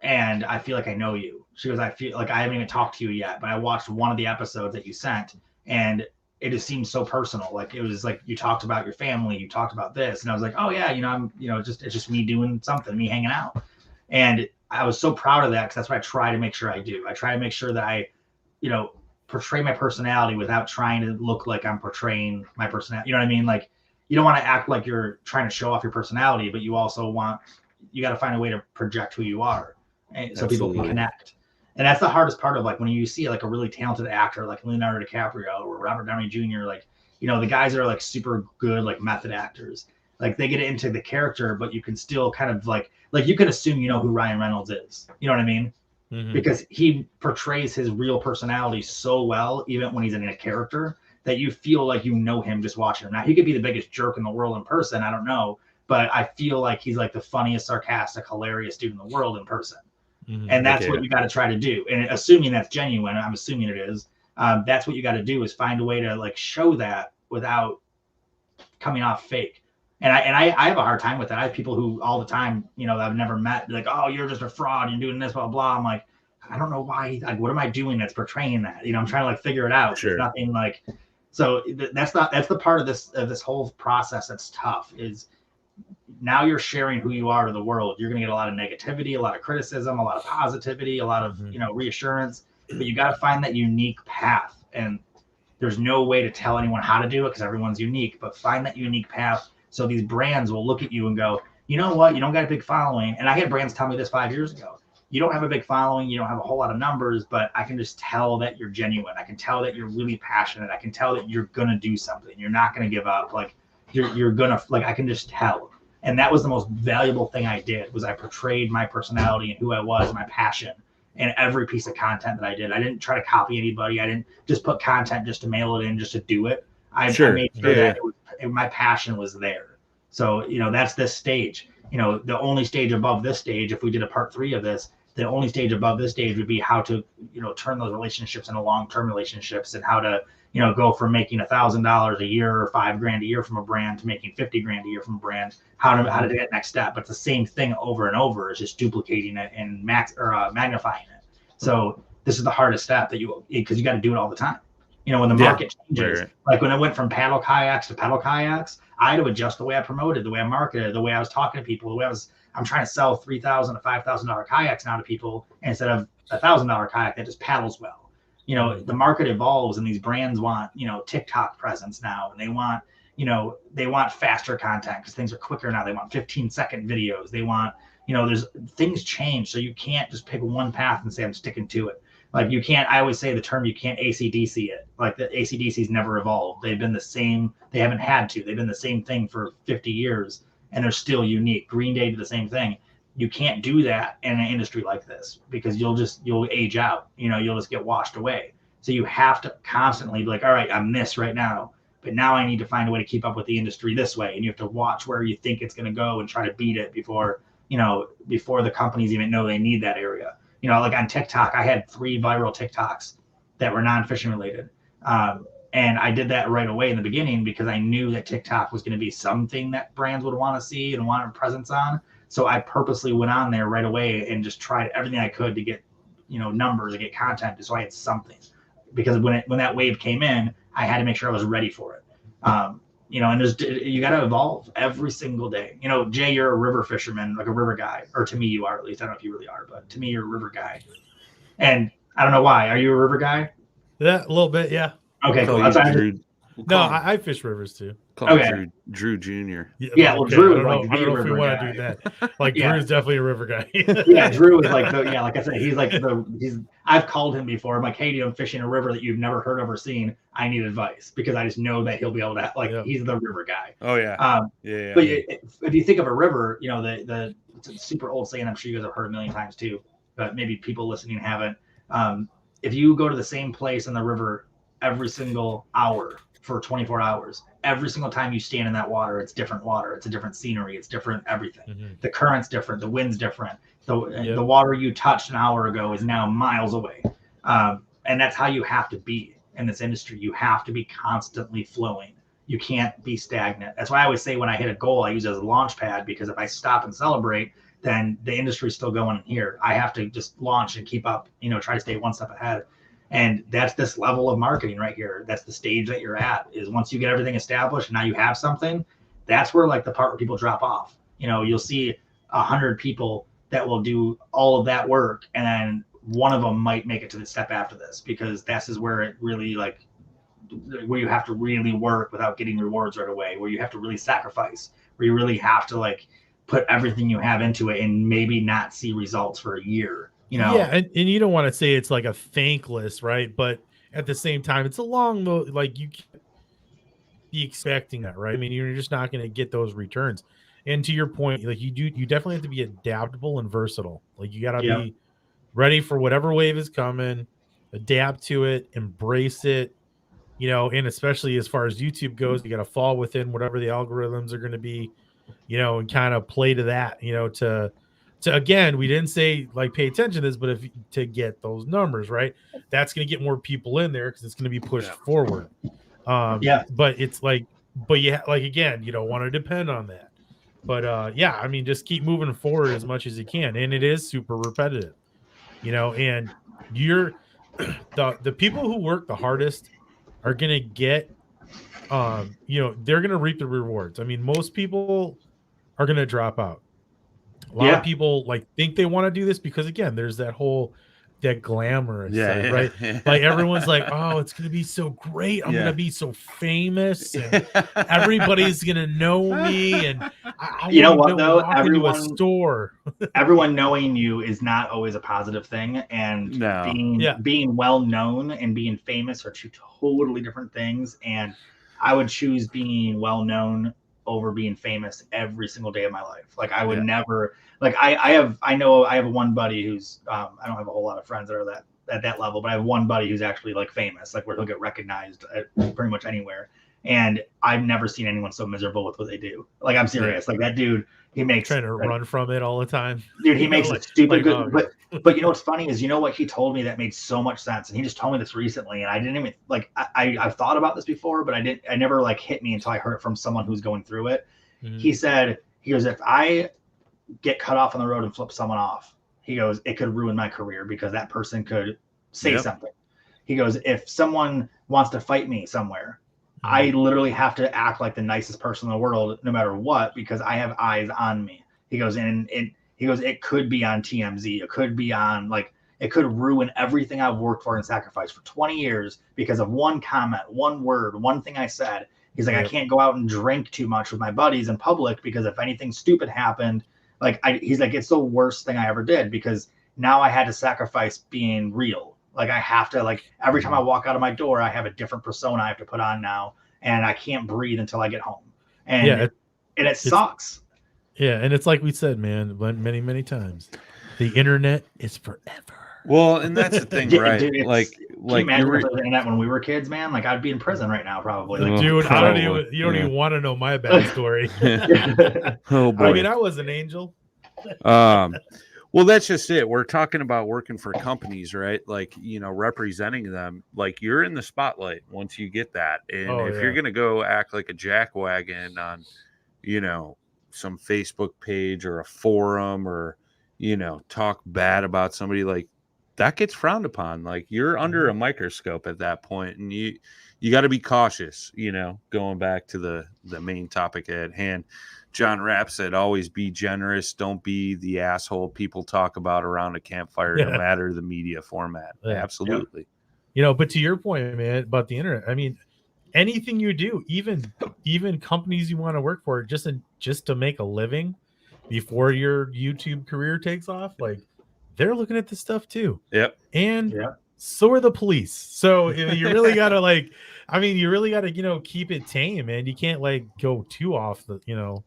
and I feel like I know you. She goes, I feel like I haven't even talked to you yet, but I watched one of the episodes that you sent, and it just seemed so personal. Like, it was like, you talked about your family, you talked about this, and I was like, oh yeah, I'm, it's just me doing something, me hanging out. And I was so proud of that, because that's what I try to make sure I do. I try to make sure that I, portray my personality without trying to look like I'm portraying my personality. You know what I mean? Like, you don't want to act like you're trying to show off your personality, but you also want you got to find a way to project who you are, and so people can connect. And that's the hardest part of like when you see like a really talented actor like Leonardo DiCaprio or Robert Downey Jr. Like, you know, the guys that are like super good like method actors, like they get into the character, but you can still kind of like you can assume you know who Ryan Reynolds is. You know what I mean? Mm-hmm. Because he portrays his real personality so well, even when he's in a character, that you feel like you know him just watching him. Now he could be the biggest jerk in the world in person, I don't know, but I feel like he's like the funniest, sarcastic, hilarious dude in the world in person. Mm-hmm. And that's what you got to try to do. And assuming that's genuine, I'm assuming it is. That's what you got to do is find a way to like show that without coming off fake. And I have a hard time with that. I have people who all the time, you know, that I've never met, like, oh, you're just a fraud. You're doing this, blah, blah. I'm like, I don't know why. Like, what am I doing that's portraying that? You know, I'm trying to like figure it out. Sure. There's nothing like. So that's the part of this whole process that's tough is now you're sharing who you are to the world. You're going to get a lot of negativity, a lot of criticism, a lot of positivity, a lot of, you know, reassurance, but you got to find that unique path. And there's no way to tell anyone how to do it because everyone's unique, but find that unique path. So these brands will look at you and go, you know what? You don't got a big following. And I had brands tell me this 5 years ago. You don't have a big following. You don't have a whole lot of numbers, but I can just tell that you're genuine. I can tell that you're really passionate. I can tell that you're going to do something. You're not going to give up. Like you're going to, like, I can just tell. And that was the most valuable thing I did was I portrayed my personality and who I was, my passion in every piece of content that I did. I didn't try to copy anybody. I didn't just put content just to mail it in, just to do it. I made sure that my passion was there. So, you know, that's this stage. You know, the only stage above this stage, if we did a part 3 of this, the only stage above this stage would be how to, you know, turn those relationships into long-term relationships and how to, you know, go from making $1,000 a year or $5,000 a year from a brand to making $50,000 a year from a brand, how to do that next step. But it's the same thing over and over. It's just duplicating it and magnifying it. So this is the hardest step because you got to do it all the time. You know, when the market changes, like when I went from paddle kayaks to pedal kayaks, I had to adjust the way I promoted, the way I marketed, the way I was talking to people, the way I'm trying to sell $3,000 to $5,000 kayaks now to people instead of $1,000 kayak that just paddles well. You know, the market evolves and these brands want, you know, TikTok presence now, and they want, you know, they want faster content because things are quicker now. They want 15-second videos. They want, you know, there's things change. So you can't just pick one path and say, I'm sticking to it. Like you can't, I always say the term, you can't AC/DC it. Like the AC/DC's never evolved. They've been the same. They haven't had to. They've been the same thing for 50 years and they're still unique. Green Day did the same thing. You can't do that in an industry like this because you'll age out, you know, you'll just get washed away. So you have to constantly be like, all right, I'm this right now, but now I need to find a way to keep up with the industry this way. And you have to watch where you think it's going to go and try to beat it before the companies even know they need that area. You know, like on TikTok, I had 3 viral TikToks that were non-fishing related. And I did that right away in the beginning because I knew that TikTok was going to be something that brands would want to see and want a presence on. So I purposely went on there right away and just tried everything I could to get, you know, numbers and get content. So I had something because when that wave came in, I had to make sure I was ready for it. You know, and you got to evolve every single day. You know, Jay, you're a river fisherman, like a river guy, or to me you are, at least. I don't know if you really are, but to me you're a river guy. And I don't know why. Are you a river guy? Yeah, a little bit, yeah. Okay, cool. No, I fish rivers too. Okay. Drew Jr. Yeah, well, Drew is like I don't know if we want to do that. Like Drew's definitely a river guy. Yeah, Drew is like like I said, he's like I've called him before. I'm like, hey, I'm fishing a river that you've never heard of or seen. I need advice because I just know that he'll be able to he's the river guy. Oh yeah. But if you think of a river, you know, it's a super old saying. I'm sure you guys have heard a million times too, but maybe people listening haven't. If you go to the same place in the river every single hour for 24 hours, every single time you stand in that water, it's different water, it's a different scenery, it's different everything. Mm-hmm. The current's different, the wind's different. The water you touched an hour ago is now miles away. And that's how you have to be in this industry. You have to be constantly flowing. You can't be stagnant. That's why I always say when I hit a goal, I use it as a launch pad, because if I stop and celebrate, then the industry's still going here. I have to just launch and keep up, you know, try to stay one step ahead. And that's this level of marketing right here. That's the stage that you're at, is once you get everything established and now you have something, that's where like the part where people drop off. You know, you'll see 100 people that will do all of that work, and then one of them might make it to the step after this, because this is where it really where you have to really work without getting rewards right away, where you have to really sacrifice, where you really have to put everything you have into it and maybe not see results for a year, you know? Yeah. And you don't want to say it's like a thankless, right? But at the same time, it's a long, like you can't be expecting that, right? I mean, you're just not going to get those returns. And to your point, like you definitely have to be adaptable and versatile. Like you got to be ready for whatever wave is coming, adapt to it, embrace it, you know, and especially as far as YouTube goes, you got to fall within whatever the algorithms are going to be, you know, and kind of play to that, you know, to again, we didn't say like pay attention to this, but if to get those numbers, right, that's going to get more people in there because it's going to be pushed forward. But it's like, but yeah, like again, you don't want to depend on that. But yeah, I mean, just keep moving forward as much as you can, and it is super repetitive, you know. And you're the people who work the hardest are gonna get, you know, they're gonna reap the rewards. I mean, most people are gonna drop out. A lot of people like think they want to do this because again, there's that glamorous side, right? Like everyone's like, oh, it's gonna be so great. I'm gonna be so famous, and everybody's gonna know me. And I you know what though, everyone into a store. Everyone knowing you is not always a positive thing, and being well known and being famous are two totally different things. And I would choose being well known over being famous every single day of my life. Like I would never, like I have one buddy who's I don't have a whole lot of friends that are at that level, but I have one buddy who's actually like famous, like where he'll get recognized at pretty much anywhere. And I've never seen anyone so miserable with what they do. Like I'm serious. Like that dude, he makes trying to run from it all the time. Dude, he makes it stupid good. But you know what's funny is, you know what he told me that made so much sense, and he just told me this recently, and I didn't even like I've thought about this before, but I never like hit me until I heard it from someone who's going through it. Mm-hmm. He goes, if I get cut off on the road and flip someone off, he goes, it could ruin my career because that person could say something. He goes, if someone wants to fight me somewhere, I literally have to act like the nicest person in the world, no matter what, because I have eyes on me. He goes, it could be on TMZ. It could be on, like, it could ruin everything I've worked for and sacrificed for 20 years because of one comment, one word, one thing I said. He's like, I can't go out and drink too much with my buddies in public because if anything stupid happened, like, he's like, it's the worst thing I ever did because now I had to sacrifice being real. Like I have to, like, every time I walk out of my door, I have a different persona I have to put on now, and I can't breathe until I get home. And it sucks. Yeah, and it's like we said, man, many, many times, the internet is forever. Well, and that's the thing, right? Dude, like imagine the internet when we were kids, man. Like I'd be in prison right now, probably. Like, dude, you don't even want to know my backstory. Oh boy! I mean, I was an angel. Well, that's just it. We're talking about working for companies, right? Like, you know, representing them. Like, you're in the spotlight once you get that. And if you're going to go act like a jackwagon on, you know, some Facebook page or a forum or, you know, talk bad about somebody, like, that gets frowned upon. Like, you're under a microscope at that point, and you got to be cautious, you know, going back to the main topic at hand. John Rapp said, always be generous. Don't be the asshole people talk about around a campfire, no matter the media format. Yeah. Absolutely. Yeah. You know, but to your point, man, about the internet, I mean, anything you do, even companies you want to work for, just to make a living before your YouTube career takes off, like they're looking at this stuff too. Yep. And so are the police. So you really gotta you really gotta, you know, keep it tame, man. You can't like go too off the, you know,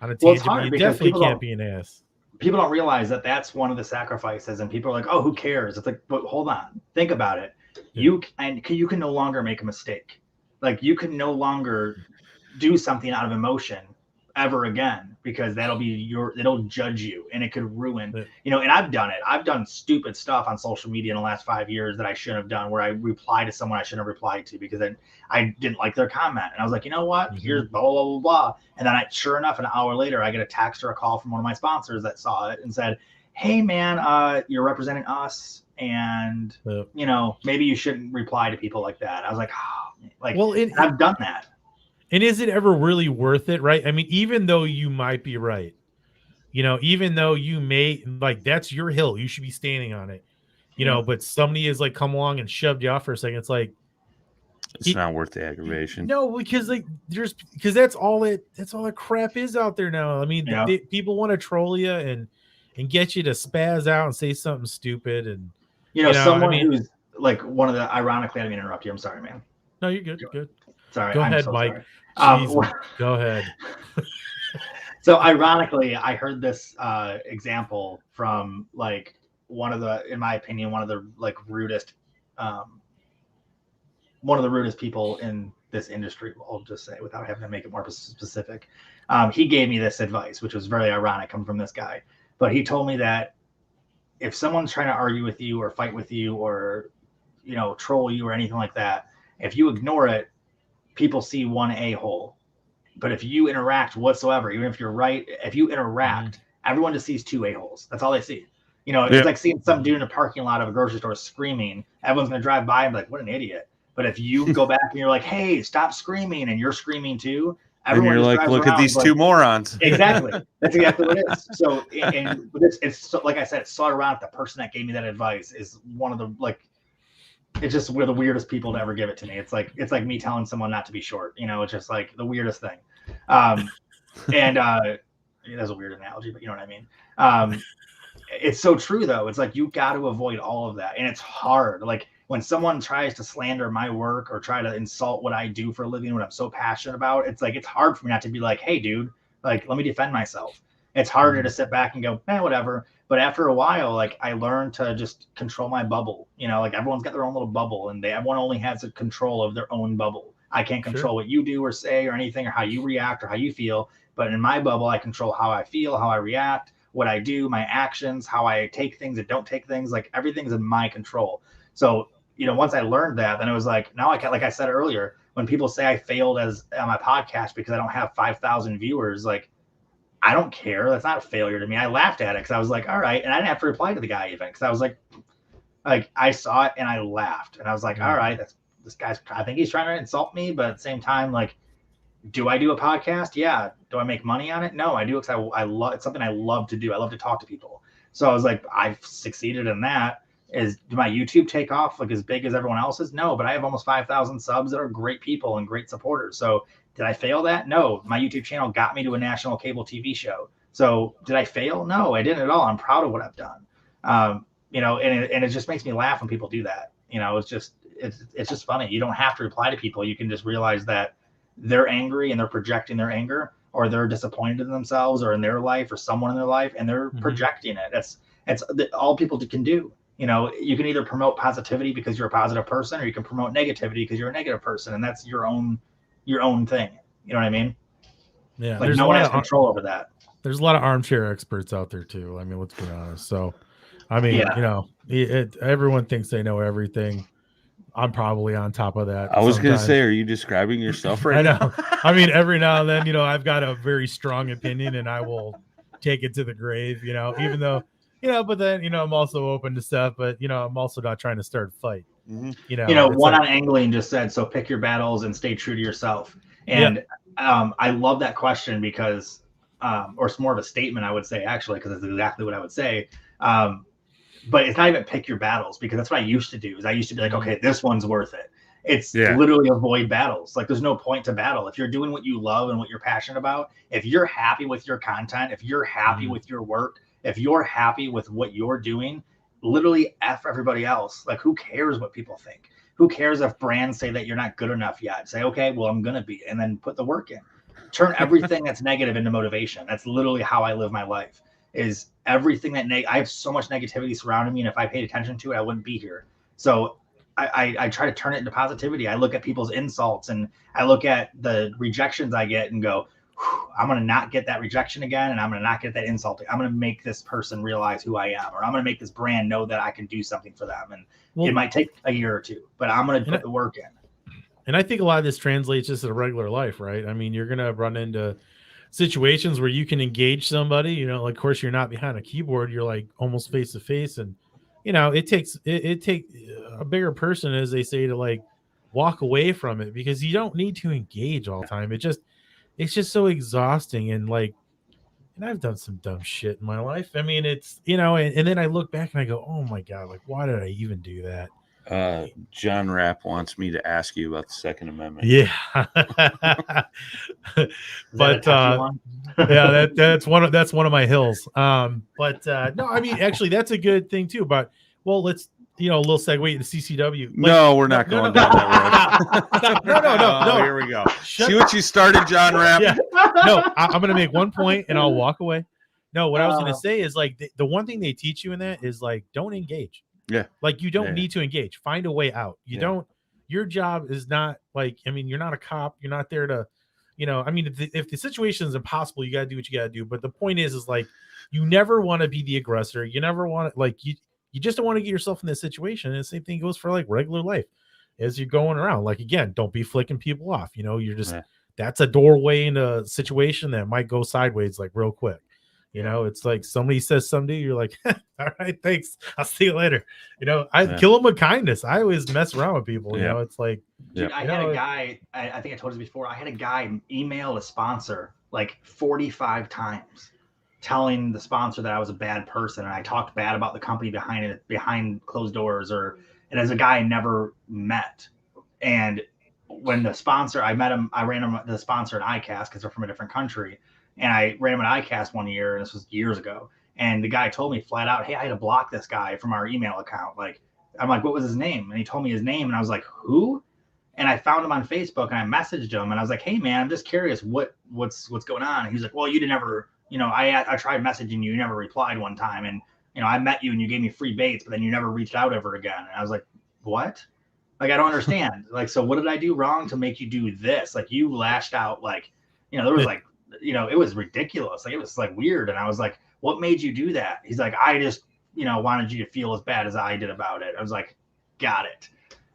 on a tangent. Well, you definitely can't be an ass. People don't realize that that's one of the sacrifices, and people are like, "Oh, who cares?" It's like, but hold on, think about it. Yeah. You can no longer make a mistake. Like you can no longer do something out of emotion ever again because it'll judge you and it could ruin, you know. And I've done it. I've done stupid stuff on social media in the last 5 years that I shouldn't have done, where I reply to someone I shouldn't have replied to because I didn't like their comment, and I was like, you know what, here's blah blah blah blah, and then sure enough, an hour later I get a text or a call from one of my sponsors that saw it and said, hey man, you're representing us, and you know, maybe you shouldn't reply to people like that. I was like, oh, like, well, I've done that. And is it ever really worth it, right? I mean, even though you might be right, you know, even though you may, like, that's your hill, you should be standing on it, you know, but somebody is like come along and shoved you off for a second. It's like, It's not worth the aggravation. No, because that's all that crap is out there now. I mean, people want to troll you and get you to spaz out and say something stupid, and someone who's like one of the. Ironically, I didn't interrupt you. I'm sorry, man. No, you're good. Good. Sorry. Go ahead, Mike. Go ahead. So ironically, I heard this example from like one of the, in my opinion, one of the like rudest people in this industry. I'll just say, without having to make it more specific. He gave me this advice, which was very ironic coming from this guy. But he told me that if someone's trying to argue with you or fight with you or, troll you or anything like that, if you ignore it, people see one a-hole. But if you interact whatsoever, even if you're right, if you interact, everyone just sees two a-holes. That's all they see. It's like seeing some dude in a parking lot of a grocery store screaming. Everyone's going to drive by and be like, what an idiot. But if you go back and you're like, hey, stop screaming, and you're screaming too, everyone and you're like, look at these two morons. Exactly. That's exactly what it is. So, but it's so, like I said, it's so ironic. The person that gave me that advice is one of the, like, it's just we're the weirdest people to ever give it to me. It's like me telling someone not to be short. It's just like the weirdest thing. That's a weird analogy, but you know what I mean? It's so true though. It's like, you got to avoid all of that. And it's hard. Like when someone tries to slander my work or try to insult what I do for a living, what I'm so passionate about, it's like, it's hard for me not to be like, hey dude, like, let me defend myself. It's harder to sit back and go, whatever. But after a while, like, I learned to just control my bubble. Like everyone's got their own little bubble, and everyone only has a control of their own bubble. I can't control what you do or say or anything, or how you react or how you feel. But in my bubble, I control how I feel, how I react, what I do, my actions, how I take things and don't take things. Like everything's in my control. So, once I learned that, then it was like, now I can, like I said earlier, when people say I failed on my podcast because I don't have 5,000 viewers, like, I don't care. That's not a failure to me. I laughed at it because I was like, all right. And I didn't have to reply to the guy even, because I was like I saw it and I laughed and I was like, all right, this guy's, I think he's trying to insult me, but at the same time, like, do I do a podcast? Yeah. Do I make money on it? No, I do, because I love, it's something I love to do. I love to talk to people. So I was like, I've succeeded in that. Do my YouTube take off like as big as everyone else's? No, but I have almost 5,000 subs that are great people and great supporters. So did I fail that? No. My YouTube channel got me to a national cable TV show. So did I fail? No, I didn't at all. I'm proud of what I've done. And it just makes me laugh when people do that. It's just funny. You don't have to reply to people. You can just realize that they're angry and they're projecting their anger, or they're disappointed in themselves or in their life or someone in their life, and they're projecting it. That's all people can do. You can either promote positivity because you're a positive person, or you can promote negativity because you're a negative person, and that's your own thing. You know what I mean? Yeah. Like, no one has control over that. There's a lot of armchair experts out there too. I mean, let's be honest. So, I mean, everyone thinks they know everything. I'm probably on top of that. I was going to say, are you describing yourself right now? I know. I mean, every now and then, I've got a very strong opinion and I will take it to the grave, even though, but then, I'm also open to stuff, but, I'm also not trying to start a fight. One like, on Angling just said, so pick your battles and stay true to yourself. And I love that question because, or it's more of a statement, I would say, actually, because it's exactly what I would say. But it's not even pick your battles, because that's what I used to do. Is I used to be like, okay, this one's worth it. It's literally avoid battles. Like, there's no point to battle. If you're doing what you love and what you're passionate about, if you're happy with your content, if you're happy with your work, if you're happy with what you're doing, literally F everybody else. Like, who cares what people think? Who cares if brands say that you're not good enough yet? Say, okay, well, I'm going to be, and then put the work in. Turn everything that's negative into motivation. That's literally how I live my life. Is everything that I have so much negativity surrounding me, and if I paid attention to it, I wouldn't be here. So I try to turn it into positivity. I look at people's insults and I look at the rejections I get and go, I'm going to not get that rejection again, and I'm going to not get that insult. I'm going to make this person realize who I am, or I'm going to make this brand know that I can do something for them. And it might take a year or two, but I'm going to put the work in. And I think a lot of this translates just to regular life, right? I mean, you're going to run into situations where you can engage somebody, like, of course, you're not behind a keyboard, you're like almost face to face, and it takes a bigger person, as they say, to like walk away from it, because you don't need to engage all the time. It's just so exhausting. And like, and I've done some dumb shit in my life. I mean, it's and then I look back and I go, oh my god, like, why did I even do that? John Rapp wants me to ask you about the Second Amendment. Yeah. But yeah, that's one of my hills. But no, I mean, actually, that's a good thing too. But well, let's a little segue to CCW. Like, no, we're not going down that road. No. Here we go. See what you started, John Rapp? Yeah. No, I'm going to make one point and I'll walk away. No, what I was going to say is like the one thing they teach you in that is like, don't engage. Yeah. Like you don't need to engage. Find a way out. You don't. Your job is not like, I mean, you're not a cop. You're not there to, I mean, if the situation is impossible, you got to do what you got to do. But the point is like, you never want to be the aggressor. You never want to, like, you just don't want to get yourself in this situation. And the same thing goes for like regular life as you're going around. Like, again, don't be flicking people off. You're just, that's a doorway in a situation that might go sideways like real quick. It's like somebody says something, you're like, all right, thanks. I'll see you later. I kill them with kindness. I always mess around with people. It's like, dude, I had a guy, I think I told you before, I had a guy email a sponsor like 45 times telling the sponsor that I was a bad person. And I talked bad about the company behind closed doors and as a guy I never met. And when the sponsor, I met him, I ran him the sponsor at ICAST because they're from a different country. And I ran him at ICAST one year, and this was years ago. And the guy told me flat out, hey, I had to block this guy from our email account. Like, I'm like, what was his name? And he told me his name, and I was like, who? And I found him on Facebook, and I messaged him, and I was like, hey, man, I'm just curious, what's going on? And he was like, well, you didn't ever, I tried messaging you, you never replied one time, and I met you, and you gave me free baits, but then you never reached out ever again. And I was like, what? Like, I don't understand. Like, so what did I do wrong to make you do this? Like, you lashed out, like, there was like, it was ridiculous. Like, it was like weird. And I was like, what made you do that? He's like, I just, wanted you to feel as bad as I did about it. I was like, got it.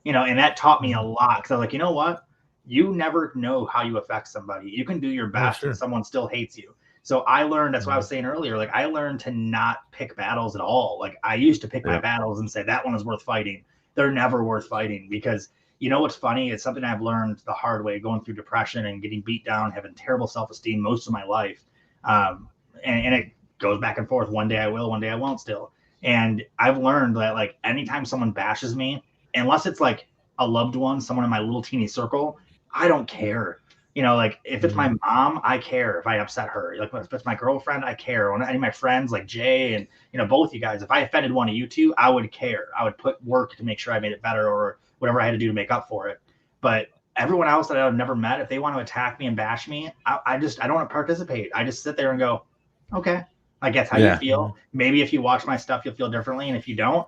And that taught me a lot. Cause I was like, you know what? You never know how you affect somebody. You can do your best and someone still hates you. So I learned, that's what I was saying earlier. Like, I learned to not pick battles at all. Like, I used to pick my battles and say that one is worth fighting. They're never worth fighting because what's funny? It's something I've learned the hard way, going through depression and getting beat down, having terrible self-esteem most of my life. And it goes back and forth. One day I will, one day I won't still. And I've learned that like anytime someone bashes me, unless it's like a loved one, someone in my little teeny circle, I don't care. Like if it's my mom, I care if I upset her. Like if it's my girlfriend, I care. When any of my friends like Jay and both you guys, if I offended one of you two, I would care. I would put work to make sure I made it better or whatever I had to do to make up for it. But everyone else that I've never met, if they want to attack me and bash me, I don't want to participate. I just sit there and go, okay, I guess how you feel. Maybe if you watch my stuff, you'll feel differently. And if you don't,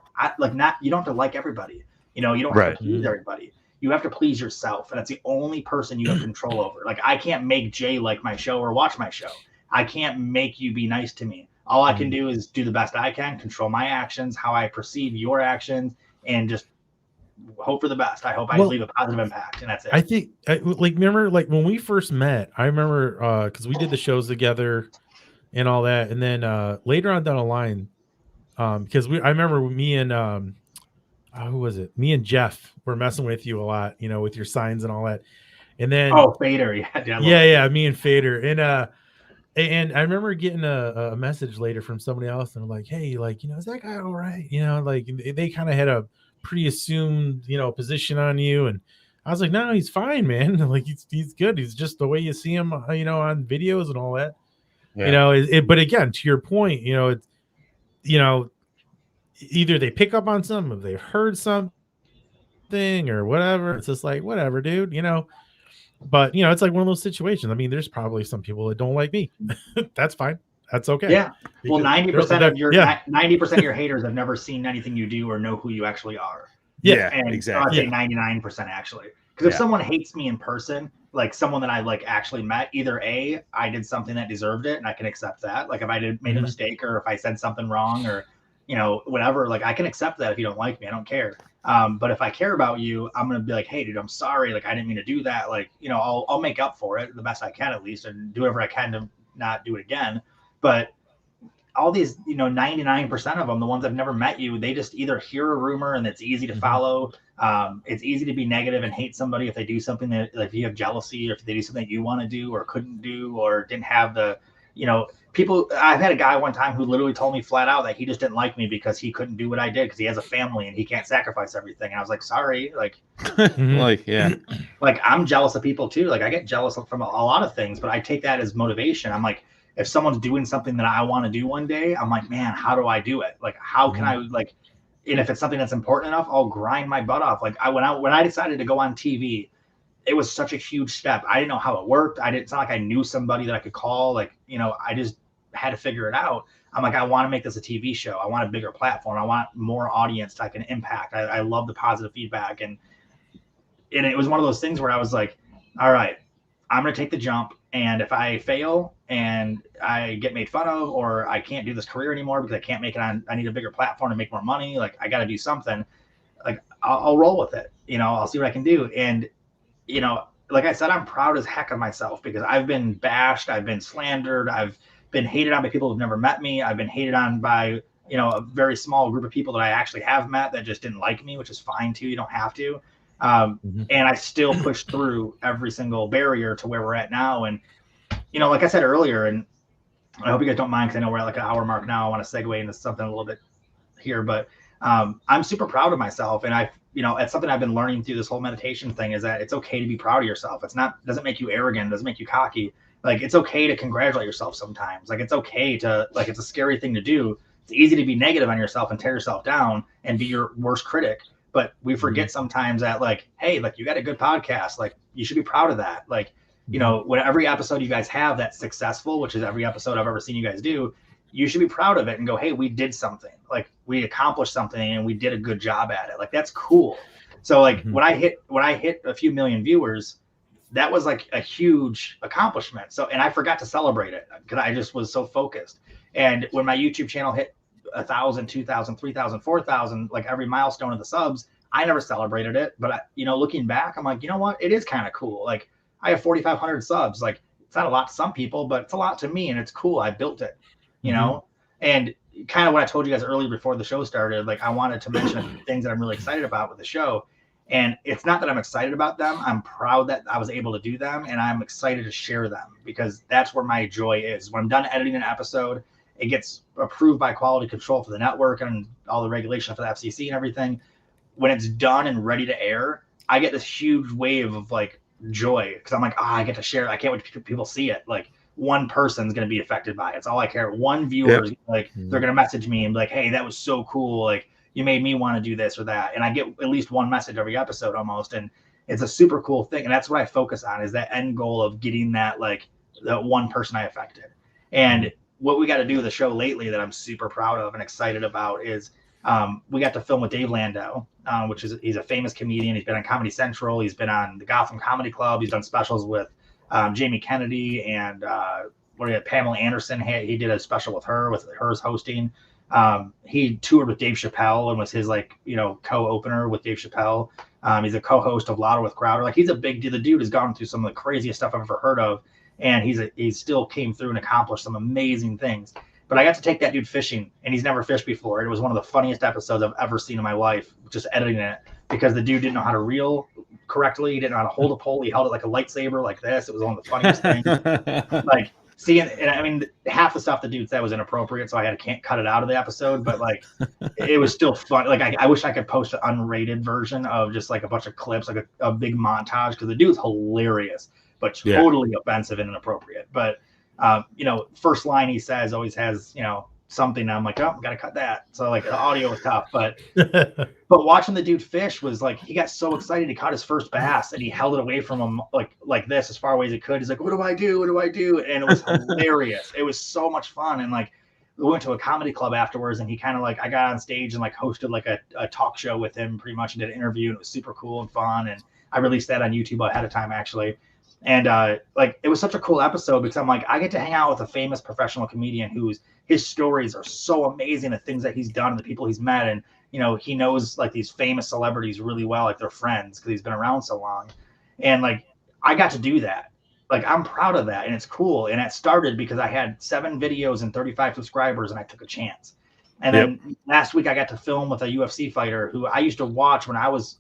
you don't have to like everybody. You don't have to please everybody. You have to please yourself. And that's the only person you have control over. Like, I can't make Jay like my show or watch my show. I can't make you be nice to me. All I can do is do the best I can, control my actions, how I perceive your actions, and just hope for the best. I hope I leave a positive impact, and that's it. I think, remember, like when we first met, I remember because we did the shows together and all that, and then later on down the line, because I remember me and who was it? Me and Jeff were messing with you a lot, with your signs and all that, and then Fader, me and Fader, and I remember getting a message later from somebody else, and I'm like, hey, like, is that guy all right? Like they kind of had a pretty assumed position on you, and I was like, no, he's fine, man. Like he's good. He's just the way you see him on videos and all that. But again, to your point, it's either they pick up on something, if they've heard something or whatever. It's just like, whatever, dude, but it's like one of those situations. I mean, there's probably some people that don't like me. That's fine. That's okay. Yeah. Well, 90% of your 90% of your haters have never seen anything you do or know who you actually are. Yeah, and exactly. I'd say 99% actually. Because if someone hates me in person, like someone that I like actually met, either A, I did something that deserved it and I can accept that. Like if I made a mistake or if I said something wrong or whatever, like I can accept that if you don't like me. I don't care. But if I care about you, I'm gonna be like, hey, dude, I'm sorry. Like I didn't mean to do that. Like I'll make up for it the best I can at least, and do whatever I can to not do it again. But all these, 99% of them, the ones I've never met you, they just either hear a rumor and it's easy to follow. It's easy to be negative and hate somebody if they do something that, like, if you have jealousy or if they do something that you want to do or couldn't do or didn't have the I've had a guy one time who literally told me flat out that he just didn't like me because he couldn't do what I did because he has a family and he can't sacrifice everything. And I was like, sorry, like, like I'm jealous of people too. Like I get jealous from a lot of things, but I take that as motivation. I'm like, if someone's doing something that I want to do one day, I'm like, man, how do I do it? Like, how can I like, and if it's something that's important enough, I'll grind my butt off. Like when I decided to go on TV, it was such a huge step. I didn't know how it worked. It's not like I knew somebody that I could call. Like, I just had to figure it out. I'm like, I want to make this a TV show. I want a bigger platform. I want more audience that I can impact. I love the positive feedback. And it was one of those things where I was like, all right, I'm going to take the jump. And if I fail and I get made fun of, or I can't do this career anymore because I can't make it on, I need a bigger platform to make more money. Like I got to do something. Like I'll roll with it. I'll see what I can do. And, like I said, I'm proud as heck of myself because I've been bashed. I've been slandered. I've been hated on by people who've never met me. I've been hated on by, a very small group of people that I actually have met that just didn't like me, which is fine too. You don't have to. And I still pushed through every single barrier to where we're at now. And, like I said earlier, and I hope you guys don't mind because I know we're at like an hour mark now. I want to segue into something a little bit here, but I'm super proud of myself. And it's something I've been learning through this whole meditation thing is that it's okay to be proud of yourself. Doesn't make you arrogant, doesn't make you cocky. Like it's okay to congratulate yourself sometimes. Like it's okay to, like, it's a scary thing to do. It's easy to be negative on yourself and tear yourself down and be your worst critic. But we forget sometimes that like, hey, like you got a good podcast. Like you should be proud of that. Like, when every episode you guys have that's successful, which is every episode I've ever seen you guys do, you should be proud of it and go, hey, we did something. Like we accomplished something and we did a good job at it. Like that's cool. So like when I hit a few million viewers, that was like a huge accomplishment. So, and I forgot to celebrate it because I just was so focused. And when my YouTube channel hit 1,000, 2,000, 3,000, 4,000, like every milestone of the subs, I never celebrated it. But looking back, I'm like, you know what? It is kind of cool. Like I have 4,500 subs. Like it's not a lot to some people, but it's a lot to me, and it's cool. I built it, and kind of what I told you guys earlier before the show started. Like I wanted to mention a few things that I'm really excited about with the show. And it's not that I'm excited about them. I'm proud that I was able to do them, and I'm excited to share them because that's where my joy is. When I'm done editing an episode, it gets approved by quality control for the network and all the regulation for the FCC and everything. When it's done and ready to air, I get this huge wave of like joy because I'm like, I get to share it. I can't wait till people see it. Like one person's going to be affected by it. It's all I care. One viewer, they're going to message me and be like, hey, that was so cool. Like, you made me want to do this or that. And I get at least one message every episode almost. And it's a super cool thing. And that's what I focus on is that end goal of getting that, like the one person I affected. And what we got to do with the show lately that I'm super proud of and excited about is we got to film with Dave Landau, he's a famous comedian. He's been on Comedy Central. He's been on the Gotham Comedy Club. He's done specials with Jamie Kennedy and Pamela Anderson. He did a special with hers hosting. He toured with Dave Chappelle and was his co-opener with Dave Chappelle. He's a co-host of Louder with Crowder. Like he's a big deal. The dude has gone through some of the craziest stuff I've ever heard of. And he still came through and accomplished some amazing things. But I got to take that dude fishing, and he's never fished before. It was one of the funniest episodes I've ever seen in my life, just editing it, because the dude didn't know how to reel correctly. He didn't know how to hold a pole. He held it like a lightsaber like this. It was one of the funniest things. Like seeing, and I mean, half the stuff the dude said was inappropriate, so I can't cut it out of the episode. But like, it was still fun. Like I wish I could post an unrated version of just like a bunch of clips, like a big montage, because the dude's hilarious, but totally offensive and inappropriate. But first line he says always has, something. I'm like, oh, got to cut that. So like the audio was tough, but watching the dude fish was like, he got so excited. He caught his first bass and he held it away from him like this as far away as he could. He's like, what do I do? What do I do? And it was hilarious. It was so much fun. And like, we went to a comedy club afterwards, and he kind of like, I got on stage and like hosted like a talk show with him pretty much, and did an interview, and it was super cool and fun. And I released that on YouTube ahead of time actually. And like, it was such a cool episode because I'm like, I get to hang out with a famous professional comedian his stories are so amazing, the things that he's done, the people he's met. And, he knows like these famous celebrities really well, like they're friends because he's been around so long. And like, I got to do that. Like, I'm proud of that. And it's cool. And it started because I had 7 videos and 35 subscribers, and I took a chance. And then last week I got to film with a UFC fighter who I used to watch when I was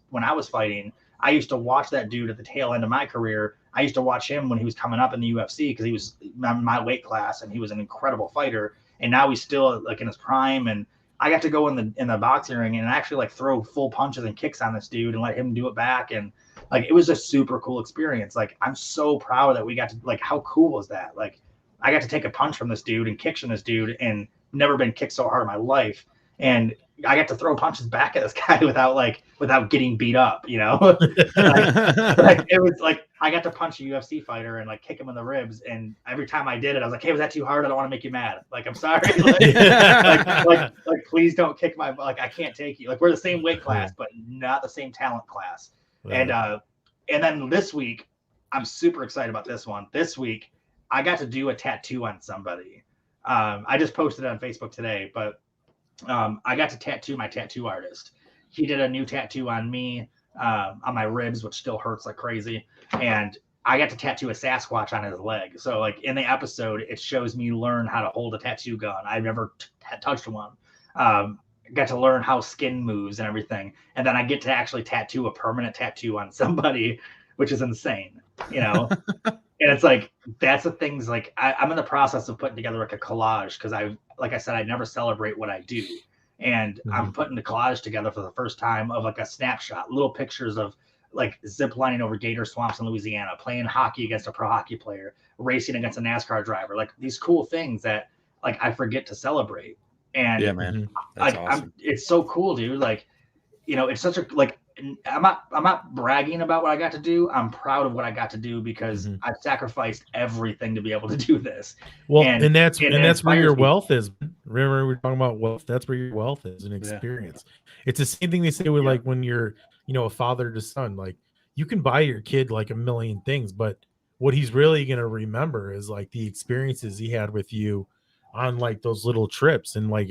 fighting. I used to watch that dude at the tail end of my career I used to watch him when he was coming up in the UFC because he was my weight class and he was an incredible fighter. And now he's still like in his prime. And I got to go in the boxing ring and actually like throw full punches and kicks on this dude and let him do it back. And like, it was a super cool experience. Like, I'm so proud that we got to, like, how cool was that? Like, I got to take a punch from this dude and kicks from this dude and never been kicked so hard in my life. And I got to throw punches back at this guy without getting beat up, you know? like, it was like, I got to punch a UFC fighter and like kick him in the ribs. And every time I did it, I was like, hey, was that too hard? I don't want to make you mad. Like, I'm sorry. like, please don't kick my, like, I can't take you. Like, we're the same weight class, but not the same talent class. Right. And then this week, I'm super excited about this one. This week, I got to do a tattoo on somebody. I just posted it on Facebook today, but I got to tattoo my tattoo artist. He did a new tattoo on me, on my ribs, which still hurts like crazy. And I got to tattoo a Sasquatch on his leg. So like in the episode, it shows me learn how to hold a tattoo gun. I've never touched one. Got to learn how skin moves and everything. And then I get to actually tattoo a permanent tattoo on somebody, which is insane, you know? And it's like, that's the things like I'm in the process of putting together like a collage. Cause like I said, I never celebrate what I do. And I'm putting the collage together for the first time of like a snapshot, little pictures of like zip lining over gator swamps in Louisiana, playing hockey against a pro hockey player, racing against a NASCAR driver, like these cool things that like I forget to celebrate. And yeah, man, that's awesome. It's so cool, dude. Like, you know, it's such a, like, I'm not bragging about what I got to do. I'm proud of what I got to do because I've sacrificed everything to be able to do this. Well, and that's where your wealth is. Remember, we were talking about wealth. That's where your wealth is, an experience. Yeah. It's the same thing they say with like when you're, you know, a father to son. Like, you can buy your kid like a million things, but what he's really gonna remember is like the experiences he had with you on like those little trips and like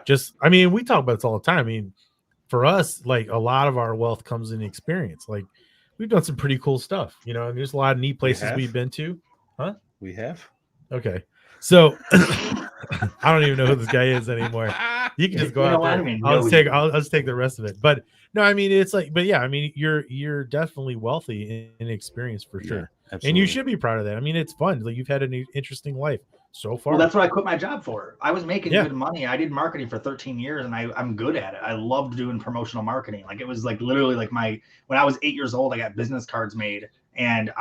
just, I mean, we talk about this all the time. I mean, for us, like a lot of our wealth comes in experience. Like, we've done some pretty cool stuff, you know, and there's a lot of neat places we've been to. Huh? We have. Okay. So I don't even know who this guy is anymore. You can just go out there. I mean, I'll just take the rest of it. But no, I mean, it's like, but yeah, I mean, you're definitely wealthy in experience for sure. Yeah, and you should be proud of that. I mean, it's fun. Like, you've had an interesting life so far. Well, that's what I quit my job for. I was making good money. I did marketing for 13 years and I'm good at it. I loved doing promotional marketing. Like, it was like literally like when I was 8 years old, I got business cards made and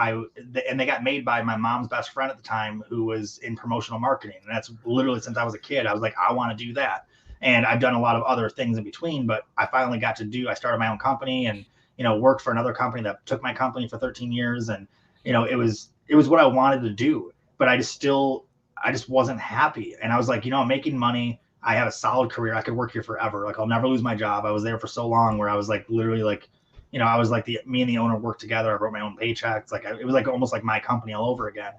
they got made by my mom's best friend at the time who was in promotional marketing. And that's literally since I was a kid. I was like, I want to do that. And I've done a lot of other things in between, but I finally I started my own company and, you know, worked for another company that took my company for 13 years. And, you know, it was what I wanted to do, but I just wasn't happy. And I was like, you know, I'm making money. I have a solid career. I could work here forever. Like, I'll never lose my job. I was there for so long where I was like, literally like, you know, I was like me and the owner worked together. I wrote my own paychecks. Like, it was like almost like my company all over again.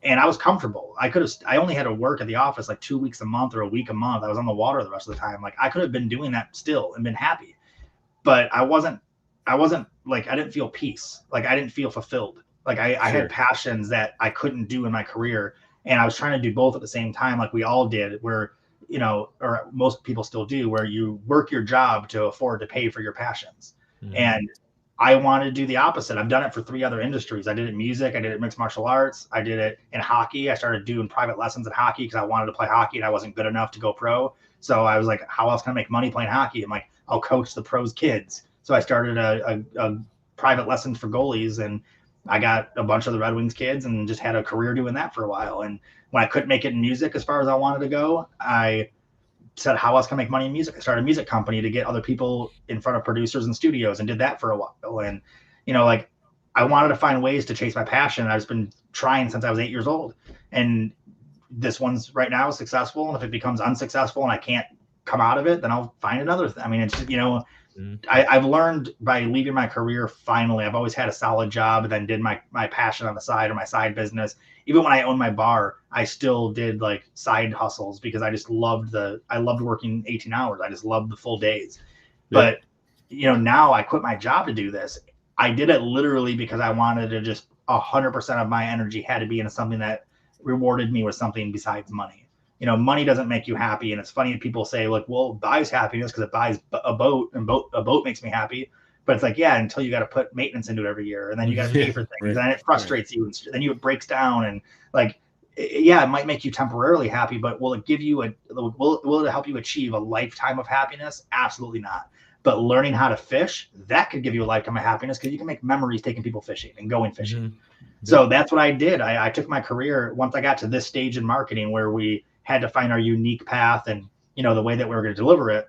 And I was comfortable. I only had to work at the office like 2 weeks a month or a week a month. I was on the water the rest of the time. Like, I could have been doing that still and been happy, but I wasn't like, I didn't feel peace. Like, I didn't feel fulfilled. Like, I had passions that I couldn't do in my career. And I was trying to do both at the same time, like we all did, where, you know, or most people still do, where you work your job to afford to pay for your passions. And I wanted to do the opposite. I've done it for 3 other industries. I did it in music. I did it in mixed martial arts. I did it in hockey. I started doing private lessons in hockey because I wanted to play hockey and I wasn't good enough to go pro. So I was like, how else can I make money playing hockey? I'm like, I'll coach the pros kids. So I started a private lessons for goalies, and I got a bunch of the Red Wings kids and just had a career doing that for a while. And when I couldn't make it in music as far as I wanted to go, I said, how else can I make money in music? I started a music company to get other people in front of producers and studios, and did that for a while. And, you know, like, I wanted to find ways to chase my passion. I've been trying since I was 8 years old. And this one's right now is successful. And if it becomes unsuccessful and I can't come out of it, then I'll find another thing. I mean, it's, you know, I've learned by leaving my career, finally, I've always had a solid job and then did my passion on the side or my side business. Even when I owned my bar, I still did like side hustles because I just loved working 18 hours. I just loved the full days. Yeah. But, you know, now I quit my job to do this. I did it literally because I wanted to just 100% of my energy had to be into something that rewarded me with something besides money. You know, money doesn't make you happy. And it's funny that people say, like, well, it buys happiness because it buys a boat, and a boat makes me happy. But it's like, yeah, until you got to put maintenance into it every year, and then you got to pay for things, and it frustrates you, and then it breaks down, and like, yeah, it might make you temporarily happy, but will it give you will it help you achieve a lifetime of happiness? Absolutely not. But learning how to fish, that could give you a lifetime of happiness, because you can make memories taking people fishing and going fishing. Mm-hmm. So that's what I did. I took my career, once I got to this stage in marketing where we had to find our unique path and, the way that we were going to deliver it,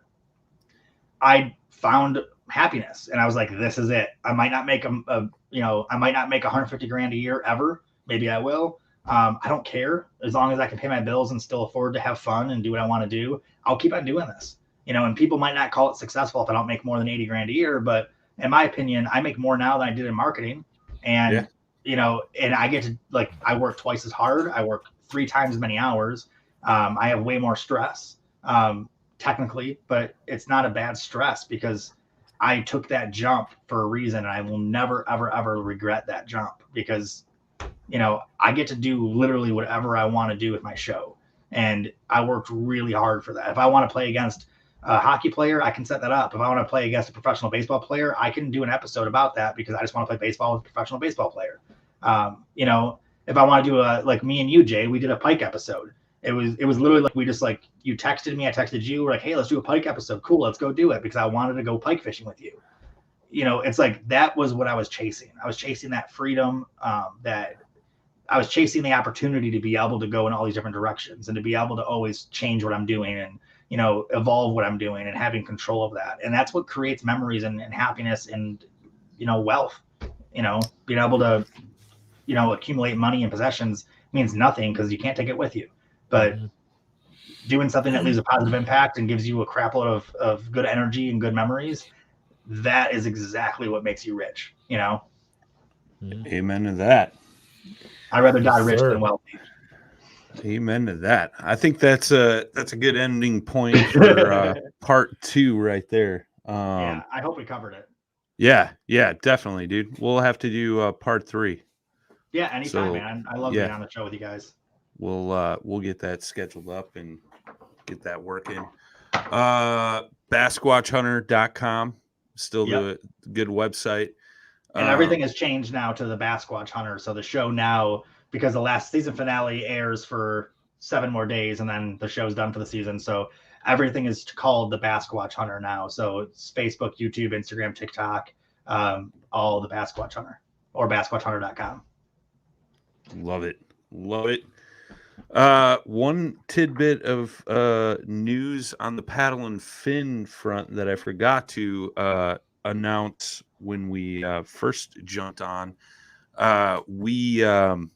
I found happiness, and I was like, this is it. I might not make I might not make $150,000 a year ever. Maybe I will. I don't care, as long as I can pay my bills and still afford to have fun and do what I want to do. I'll keep on doing this, and people might not call it successful if I don't make more than $80,000 a year, but in my opinion, I make more now than I did in marketing. And, and I get to, like, I work twice as hard. I work 3 times as many hours. I have way more stress, technically, but it's not a bad stress, because I took that jump for a reason. And I will never, ever, ever regret that jump, because I get to do literally whatever I want to do with my show. And I worked really hard for that. If I want to play against a hockey player, I can set that up. If I want to play against a professional baseball player, I can do an episode about that, because I just want to play baseball with a professional baseball player. If I want to do like me and you, Jay, we did a Pike episode. It was literally like, we just, like, you texted me, I texted you, we're like, hey, let's do a Pike episode. Cool, let's go do it, because I wanted to go pike fishing with you. It's like, that was what I was chasing. I was chasing that freedom, that I was chasing the opportunity to be able to go in all these different directions, and to be able to always change what I'm doing, and, evolve what I'm doing, and having control of that. And that's what creates memories and happiness and, wealth. Being able to, accumulate money and possessions means nothing, because you can't take it with you. But doing something that leaves a positive impact and gives you a crap load of good energy and good memories, that is exactly what makes you rich, Amen to that. I'd rather die rich than wealthy. Amen to that. I think that's a good ending point for part 2 right there. Yeah, I hope we covered it. Yeah, definitely, dude. We'll have to do part 3. Yeah, anytime, man. I love being on the show with you guys. We'll get that scheduled up and get that working. BassquatchHunter.com, still the good website. And everything has changed now to the Basquatch Hunter. So the show now, because the last season finale airs for 7 more days, and then the show's done for the season. So everything is called the Basquatch Hunter now. So it's Facebook, YouTube, Instagram, TikTok, all the Basquatch Hunter, or BasquatchHunter.com. Love it. One tidbit of news on the paddle and fin front that I forgot to announce when we first jumped on. We have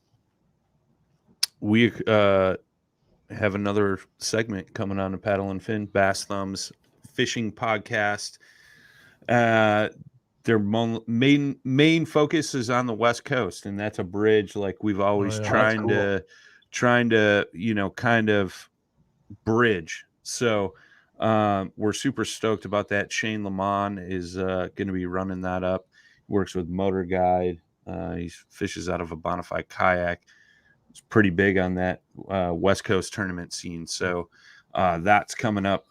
another segment coming on the Paddle and Fin, Bass Thumbs Fishing Podcast. Their main focus is on the West Coast, and that's a bridge like we've always trying to kind of bridge. So we're super stoked about that. Shane Lamont is going to be running that up. He works with Motor Guide. He fishes out of a Bonafide kayak. It's pretty big on that West Coast tournament scene. So that's coming up.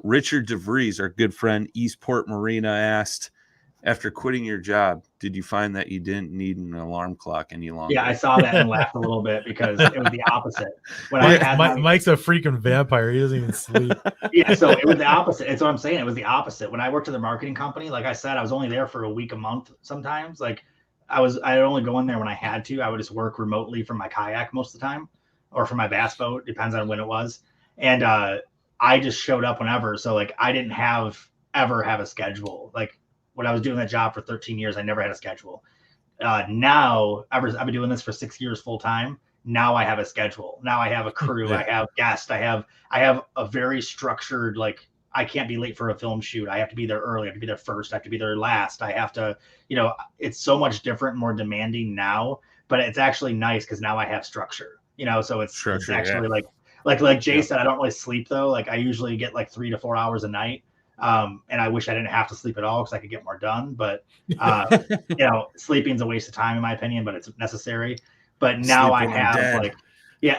Richard DeVries, our good friend, Eastport Marina, asked, after quitting your job, did you find that you didn't need an alarm clock any longer? Yeah, I saw that and laughed a little bit, because it was the opposite. When Mike's a freaking vampire. He doesn't even sleep. Yeah, so it was the opposite. It's what I'm saying. It was the opposite. When I worked at the marketing company, like I said, I was only there for a week, a month sometimes. Like I'd only go in there when I had to. I would just work remotely from my kayak most of the time, or from my bass boat, depends on when it was. And I just showed up whenever. So like I didn't ever have a schedule. Like when I was doing that job for 13 years, I never had a schedule. Now I've been doing this for 6 years full time. Now I have a schedule. Now I have a crew. I have guests. I have a very structured, like, I can't be late for a film shoot. I have to be there early. I have to be there first. I have to be there last. I have to, it's so much different, more demanding now, but it's actually nice because now I have structure, so it's actually like Jay said, I don't really sleep though. Like I usually get like 3 to 4 hours a night. And I wish I didn't have to sleep at all because I could get more done. But, sleeping's a waste of time in my opinion, but it's necessary. But now I have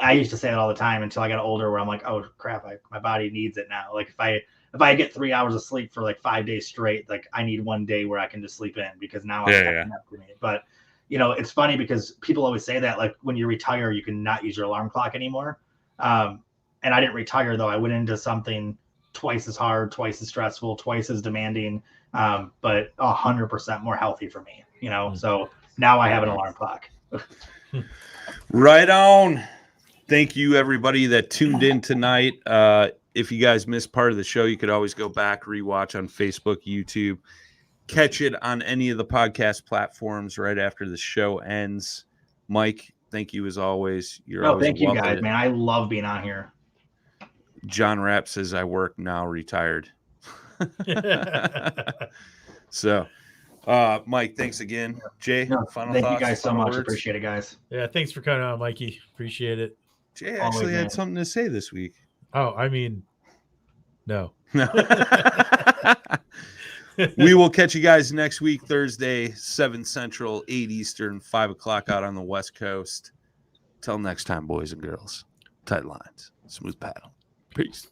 I used to say it all the time until I got older where I'm like, oh crap, my body needs it now. Like if if I get 3 hours of sleep for like 5 days straight, like I need one day where I can just sleep in because now I'm catching up to me. But it's funny because people always say that like when you retire, you can not use your alarm clock anymore. And I didn't retire though. I went into something twice as hard, twice as stressful, twice as demanding, but 100% more healthy for me, So now I have an alarm clock. Right on. Thank you, everybody that tuned in tonight. If you guys missed part of the show, you could always go back, rewatch on Facebook, YouTube, catch it on any of the podcast platforms right after the show ends. Mike, thank you as always. Thank you guys, man. I love being on here. John Rapp says I work now, retired. So, Mike, thanks again. Jay, final thoughts? Thank you guys so much. Words? Appreciate it, guys. Yeah, thanks for coming on, Mikey. Appreciate it. Jay actually had something to say this week. Oh, I mean, no. We will catch you guys next week, Thursday, 7 Central, 8 Eastern, 5 o'clock out on the West Coast. Till next time, boys and girls. Tight lines. Smooth paddle. Peace.